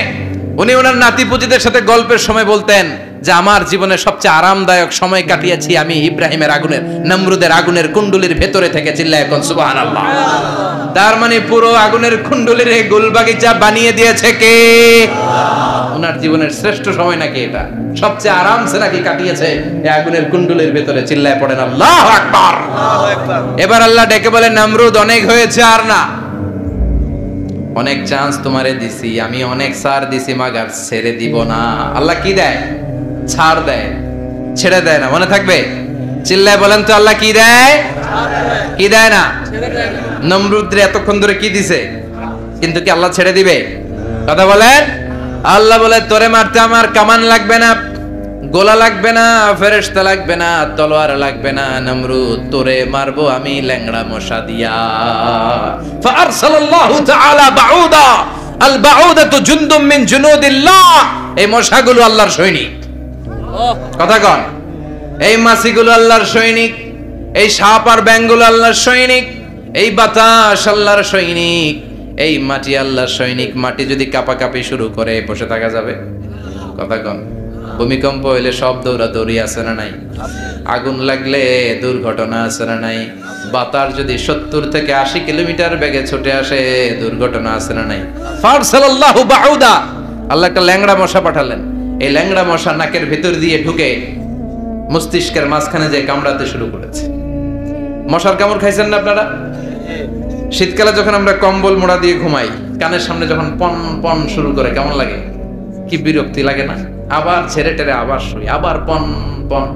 উনি ওনার নাতিপুতিদের সাথে গল্পের সময় বলতেন যে আমার জীবনের সবচেয়ে আরামদায়ক সময় কাটিয়েছি আমি ইব্রাহিমের আগুনের, নমরুদের আগুনের কুণ্ডলির ভেতরে থেকে। চিল্লায় এখন সুবহানাল্লাহ। তার মানে পুরো আগুনের কুণ্ডলির এই গুলবাগিচা বানিয়ে দিয়েছে কে? ওনার জীবনের শ্রেষ্ঠ সময় নাকি এটা, সবচেয়ে আরামসে নাকি কাটিয়েছে এই আগুনের কুণ্ডলির ভেতরে। চিল্লায় পড়েন আল্লাহু আকবার। এবার আল্লাহ ডেকে বলেন নমরুদ অনেক হয়েছে, আর না, অনেক চান্স তোমারে দিছি আমি, অনেক ছাড় দিছি, মাগার ছেড়ে দিব না। আল্লাহ কি দেয়? ছাড় দেয়, ছেড়ে দেয় না। মনে থাকবে? চিল্লায় বলেন তো আল্লাহ কি দেয়? কি দেয় না? নমরুদরে এতক্ষণ ধরে কি দিছে, কিন্তু কি আল্লাহ ছেড়ে দিবে? কথা বলেন। আল্লাহ বলে তোরে মারতে আমার কামান লাগবে না, গোলা লাগবে না, ফেরেশতা লাগবে না, তলোয়ার লাগবে না, নমরুদ তোরে মারবো আমি ল্যাংড়া মশা দিয়া। ফাআরসালাল্লাহু তাআলা বাউদা, আল বাউদাতু জুনদুম মিন জুনুদিল্লাহ। এই মশাগুলো আল্লাহর সৈনিক। কথা কন। এই মাছিগুলো আল্লাহর সৈনিক, এই সাপ আর ব্যাঙগুলো আল্লাহর সৈনিক, এই বাতাস আল্লাহর সৈনিক, এই মাটি আল্লাহর সৈনিক। মাটি যদি কাঁপাকাঁপি শুরু করে বসে থাকা যাবে? কথা কন। ভূমিকম্প হইলে সব দৌড়াদৌড়ি আছে না নাই? আগুন লাগলে দুর্ঘটনা আছে না নাই? বাতাস যদি 70 থেকে 80 কিলোমিটার বেগে ছুটে আসে দুর্ঘটনা আছে না নাই? ফারসালাল্লাহু বাউদা, আল্লাহ একটা ল্যাংড়া মশা পাঠালেন। এই ল্যাংড়া মশা নাকের ভিতর দিয়ে ঢুকে মস্তিষ্কের মাঝখানে যে কামড়াতে শুরু করেছে। মশার কামড় খাইছেন না আপনারা? শীতকালে যখন আমরা কম্বল মোড়া দিয়ে ঘুমাই, কানের সামনে যখন পন পন শুরু করে কেমন লাগে? কি বিরক্তি লাগে না? আবার ছেড়ে টেরে আবার শুই, আবার পন পন।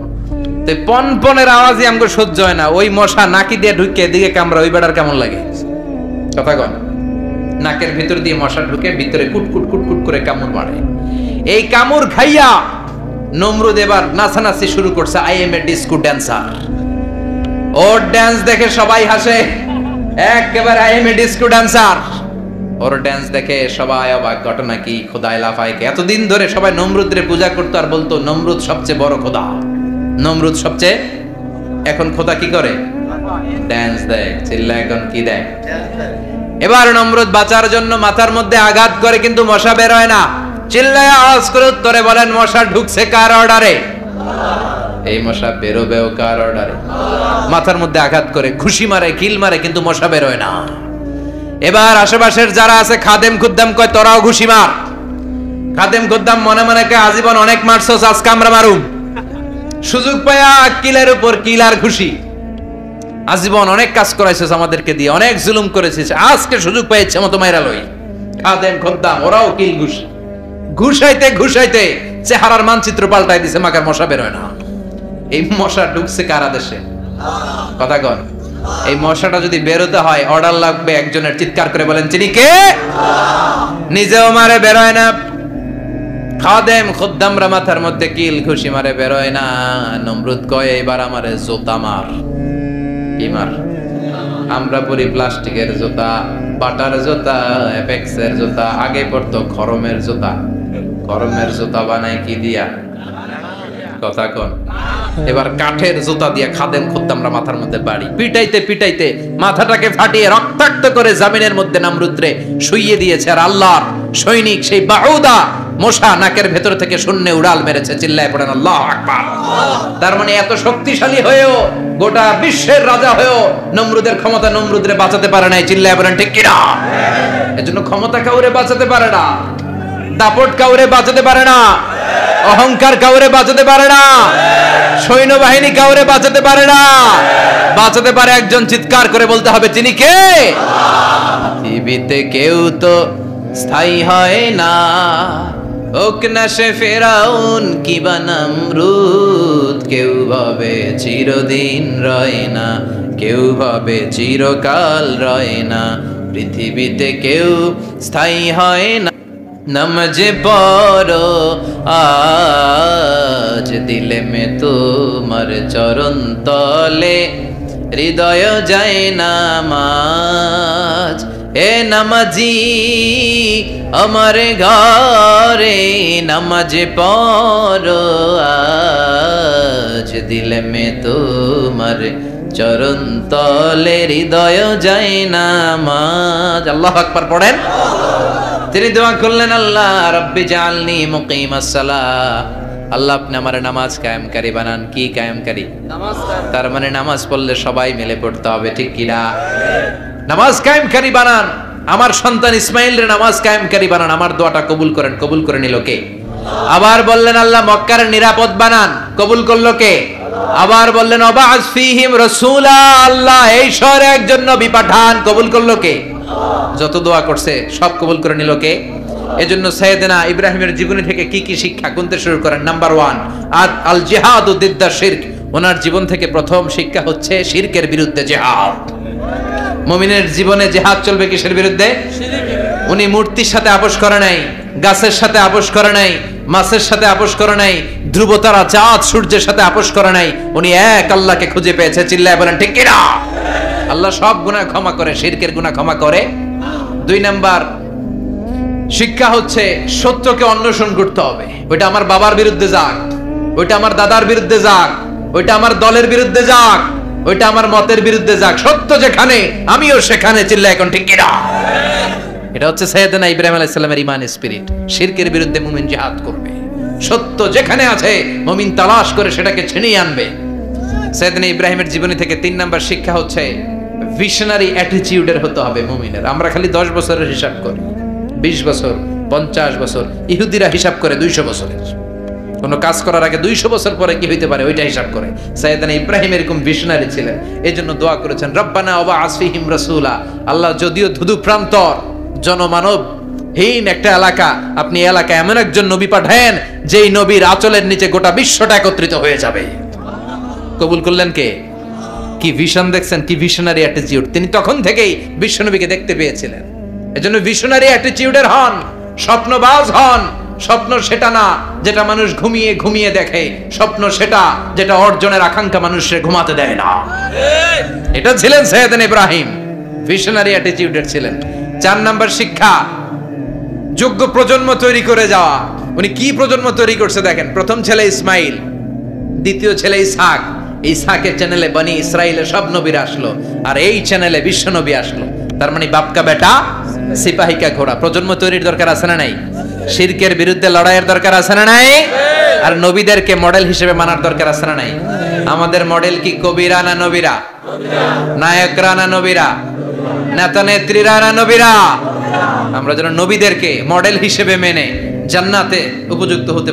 তো পন পনের আওয়াজই আমাকে সহ্য হয় না। ওই মশা নাকি দিয়ে ঢুকে দিকে কামড়া, ওই বেড়ার কেমন লাগে? কথা কন। নাকের ভিতর দিয়ে মশা ঢুকে ভিতরে কুটকুট কুটকুট করে কামড় মারে। এই কামড় খাইয়া নমরুদ এবার নাচানাচি শুরু করছে। I M A disco dancer. Or dance দেখে সবাই হাসে, একেবারে I M A disco dancer. Or dance দেখে সবাই অবাক। ঘটনা কি? খোদাই লাফাইকে এতদিন ধরে সবাই নমরুদরে পূজা করতো আর বলতো নমরুদ সবচেয়ে বড় খোদা, নমরুদ সবচেয়ে। এখন খোদা কি করে? ড্যান্স দেয়। চিল্লা এখন কি দেয়? এবার নমরুদ বাঁচার জন্য মাথার মধ্যে আঘাত করে, কিন্তু মশা বের হয় না। চিল্লায় আওয়াজ করে উত্তরে বলেন মশা ঢুকছে কার অর্ডারে? এই মশা বেরোবেও কার অর্ডারে? মাথার মধ্যে আঘাত করে ঘুষি মারে, কিল মারে, কিন্তু মশা বের হয় না। এবার আশেপাশের যারা আছে খাদেম খুদ্দাম কয় তোরাও ঘুষি মার। খাদেম খুদ্দাম মনে মনে কয় আজীবন অনেক মারছস, আজকে আমরা মারুম। সুযোগ পায়া কিলের উপর কিল আর ঘুষি। আজীবন অনেক কাজ করাইছিস আমাদেরকে দিয়ে, অনেক জুলুম করেছিস, আজকে সুযোগ পাইছে মতো মাইরা লই। খাদেম খুদ্দাম ওরাও কিল ঘুষি। ঘুষাইতে ঘুষাইতে চেহারার মানচিত্র পাল্টাই দিছে, মাকার মশা বের হয় না। এই মশা ঢুকছে কারা দেশে? কথা কন। এই মশাটা যদি বেরোতে হয় অর্ডার লাগবে একজনের। চিৎকার করে বলেন তিনি কে? নিজেও মারে, বের হয় না। খাদেম খুদ্দামরা মাথার মধ্যে কিল ঘুষি মারে, বের হয় না। নমরুদ কয় এবার আমারে জুতা মার। কি মার? আমরা পরি প্লাস্টিকের জুতা, বাটার জুতা, এপেক্সের জুতা, আগে পড়তো খরমের জুতা। খরমের জুতা বানায় কি দিয়া? কথা কোন। এবার কাঠের জুতা দিয়ে খাদেম খুদ্দামরা মাথার মধ্যে বাড়ি। পিটাইতে পিটাইতে মাথাটাকে ফাটিয়ে রক্তাক্ত করে জামিনের মধ্যে নমরুদরে শুইয়ে দিয়েছে। আর আল্লাহর সৈনিক সেই বাউদা মশা নাকের ভেতর থেকে শূন্যে উড়াল মেরেছে। চিল্লায় পড়েন আল্লাহু আকবার। তার মানে এত শক্তিশালী হয়েও, গোটা বিশ্বের রাজা হয়েও নমরুদের ক্ষমতা নমরুদরে বাঁচাতে পারে নাই। চিল্লায় পড়েন ঠিক কিনা? এজন্য ক্ষমতা কাউরে বাঁচাতে পারে না। দাপট কাউরে বাঁচাতে পারে না, অহংকার কাউরে বাঁচাতে পারে না, সৈন্যবাহিনী কাউরে বাঁচাতে পারে না। বাঁচাতে পারে একজন, চিৎকার করে বলতে হবে তিনি কে? পৃথিবীতে কেউ তো স্থায়ী হয় না, হোক না সে ফেরাউন কিবা নমরুদ। কেউ ভাবে চিরদিন রয় না, কেউ ভাবে চিরকাল রয় না। পৃথিবীতে কেউ স্থায়ী হয় না। নমাজে পড়ো আজ দিলে মে তোমার চরণ তলে, হৃদয় যায় নামাজ। এ নামাজি আমার ঘরে নামাজে পড়ো আজ দিলে মে তোমার চরণ তলে, হৃদয় যায় নামাজ। আল্লাহু আকবার পড়েন। তিনি দোয়া করলেন, আল্লাহ রব্বি জাআলনি মুকিমাস সালাহ, আল্লাহ আপনি আমার নামাজ কায়েমকারী বানান। কি কায়েমকারী? নামাজ। তার মানে নামাজ পড়লে সবাই মিলে পড়তে হবে, ঠিক কি না? নামাজ কায়েমকারী বানান। আমার সন্তান ইসমাইলের নামাজ কায়েমকারী বানান। আমার দোয়াটা কবুল করেন। কবুল করে নিল কে? আবার বললেন, আল্লাহ মক্কার নিরাপদ বানান। কবুল করলো কে? আবার বললেন, ওয়াবা'আস ফীহিম রাসূলা, আল্লাহ এই শহরে একজন নবী পাঠান। কবুল করলো কে? যত দোয়া করছে সব কবুল করে নিল কে? এজন্য সাইয়েদনা ইব্রাহিমের জীবনী থেকে কি কি শিক্ষা গুনতে শুরু করেন। নাম্বার 1, আল জিহাদু দিদ্দা শিরক। ওনার জীবন থেকে প্রথম শিক্ষা হচ্ছে শিরকের বিরুদ্ধে জিহাদ। মুমিনের জীবনে জিহাদ চলবে কিসের বিরুদ্ধে? উনি মূর্তির সাথে আপোষ করে নাই, গাছের সাথে আপোষ করে নাই, মাছের সাথে আপোষ করে নাই, ধ্রুবতারা চাঁদ সূর্যের সাথে আপোষ করে নাই। উনি এক আল্লাহকে খুঁজে পেয়েছে। চিল্লায় বলেন ঠিক কিনা? আল্লাহ সব গুনাহ ক্ষমা করে, শিরকের গুনাহ ক্ষমা করে। 2 নাম্বার শিক্ষা হচ্ছে সত্যকে অন্বেষণ করতে হবে। ওইটা আমার বাবার বিরুদ্ধে যাক, ওইটা আমার দাদার বিরুদ্ধে যাক, ওইটা আমার দলের বিরুদ্ধে যাক, ওইটা আমার মতের বিরুদ্ধে যাক, সত্য যেখানে আমিও সেখানে। চিল্লা এখন ঠিক কিনা? এটা হচ্ছে সাইয়েদনা ইব্রাহিম আলাইহিস সালামের ঈমান স্পিরিট। শিরকের বিরুদ্ধে মুমিন জিহাদ করবে। সত্য যেখানে আছে মুমিন তালাশ করে সেটাকে ছিনিয়ে আনবে। সাইয়েদনা ইব্রাহিমের জীবনী থেকে 3 নাম্বার শিক্ষা হচ্ছে ভিশনারি অ্যাটিটিউডের হতে হবে মুমিনের। আমরা খালি 10 বছরের হিসাব করি, 20 বছর, 50 বছর। ইহুদিরা হিসাব করে 200 বছরের। কোন কাজ করার আগে 200 বছর পরে কি হইতে পারে ওইটা হিসাব করে। সাইয়েদনা ইব্রাহিম এরকম ভিশনারি ছিলেন। এজন্য দোয়া করেছেন, রব্বানা ওয়াবা'আস ফীহিম রাসূলা। আল্লাহ যদিও ধুধু প্রান্তর জনমানব হীন একটা এলাকা, আপনি এলাকায় এমন একজন নবী পাঠায়েন যেই নবীর আঁচলের নিচে গোটা বিশ্বটা একত্রিত হয়ে যাবে। কবুল করলেন কে? কি ভিশন দেখছেন, কি ভিশনারি অ্যাটিটিউড। তিনি তখন থেকেই বিশ্বনবীকে দেখতে পেয়েছিলেন। এজন্য ভিশনারি অ্যাটিটিউডের হন, স্বপ্নবাজ হন। স্বপ্ন সেটা না যেটা মানুষ ঘুমিয়ে ঘুমিয়ে দেখে, স্বপ্ন সেটা যেটা অর্জনের আকাঙ্ক্ষা মানুষের ঘুমাতে দেয় না। এটা ছিলেন সাইয়েদনা ইব্রাহিম, ভিশনারি অ্যাটিটিউডের ছিলেন। 4 নাম্বার শিক্ষা, যোগ্য প্রজন্ম তৈরি করে যাওয়া। উনি কি প্রজন্ম তৈরি করছে দেখেন। প্রথম ছেলে ইসমাইল, দ্বিতীয় ছেলে ইসহাক। ইসহাকের চ্যানেলে বনি ইসরাইলের সব নবীরা আসলো, আর এই চ্যানেলে বিশ্ব নবী আসলো। তার মানে বাপকা বেটা সিপাহিকা ঘোড়া। প্রজন্ম তৈরির দরকার আছে না নাই? শিরকের বিরুদ্ধে লড়াইয়ের দরকার আছে না নাই? আর নবীদেরকে মডেল হিসেবে মানার দরকার আছে না নাই? আমাদের মডেল কি কবিরা না নবীরা? নায়করা না নবীরা? নেতা নেত্রীরা না নবীরা? আমরা যেন নবীদেরকে মডেল হিসেবে মেনে জান্নাতে উপযুক্ত হতে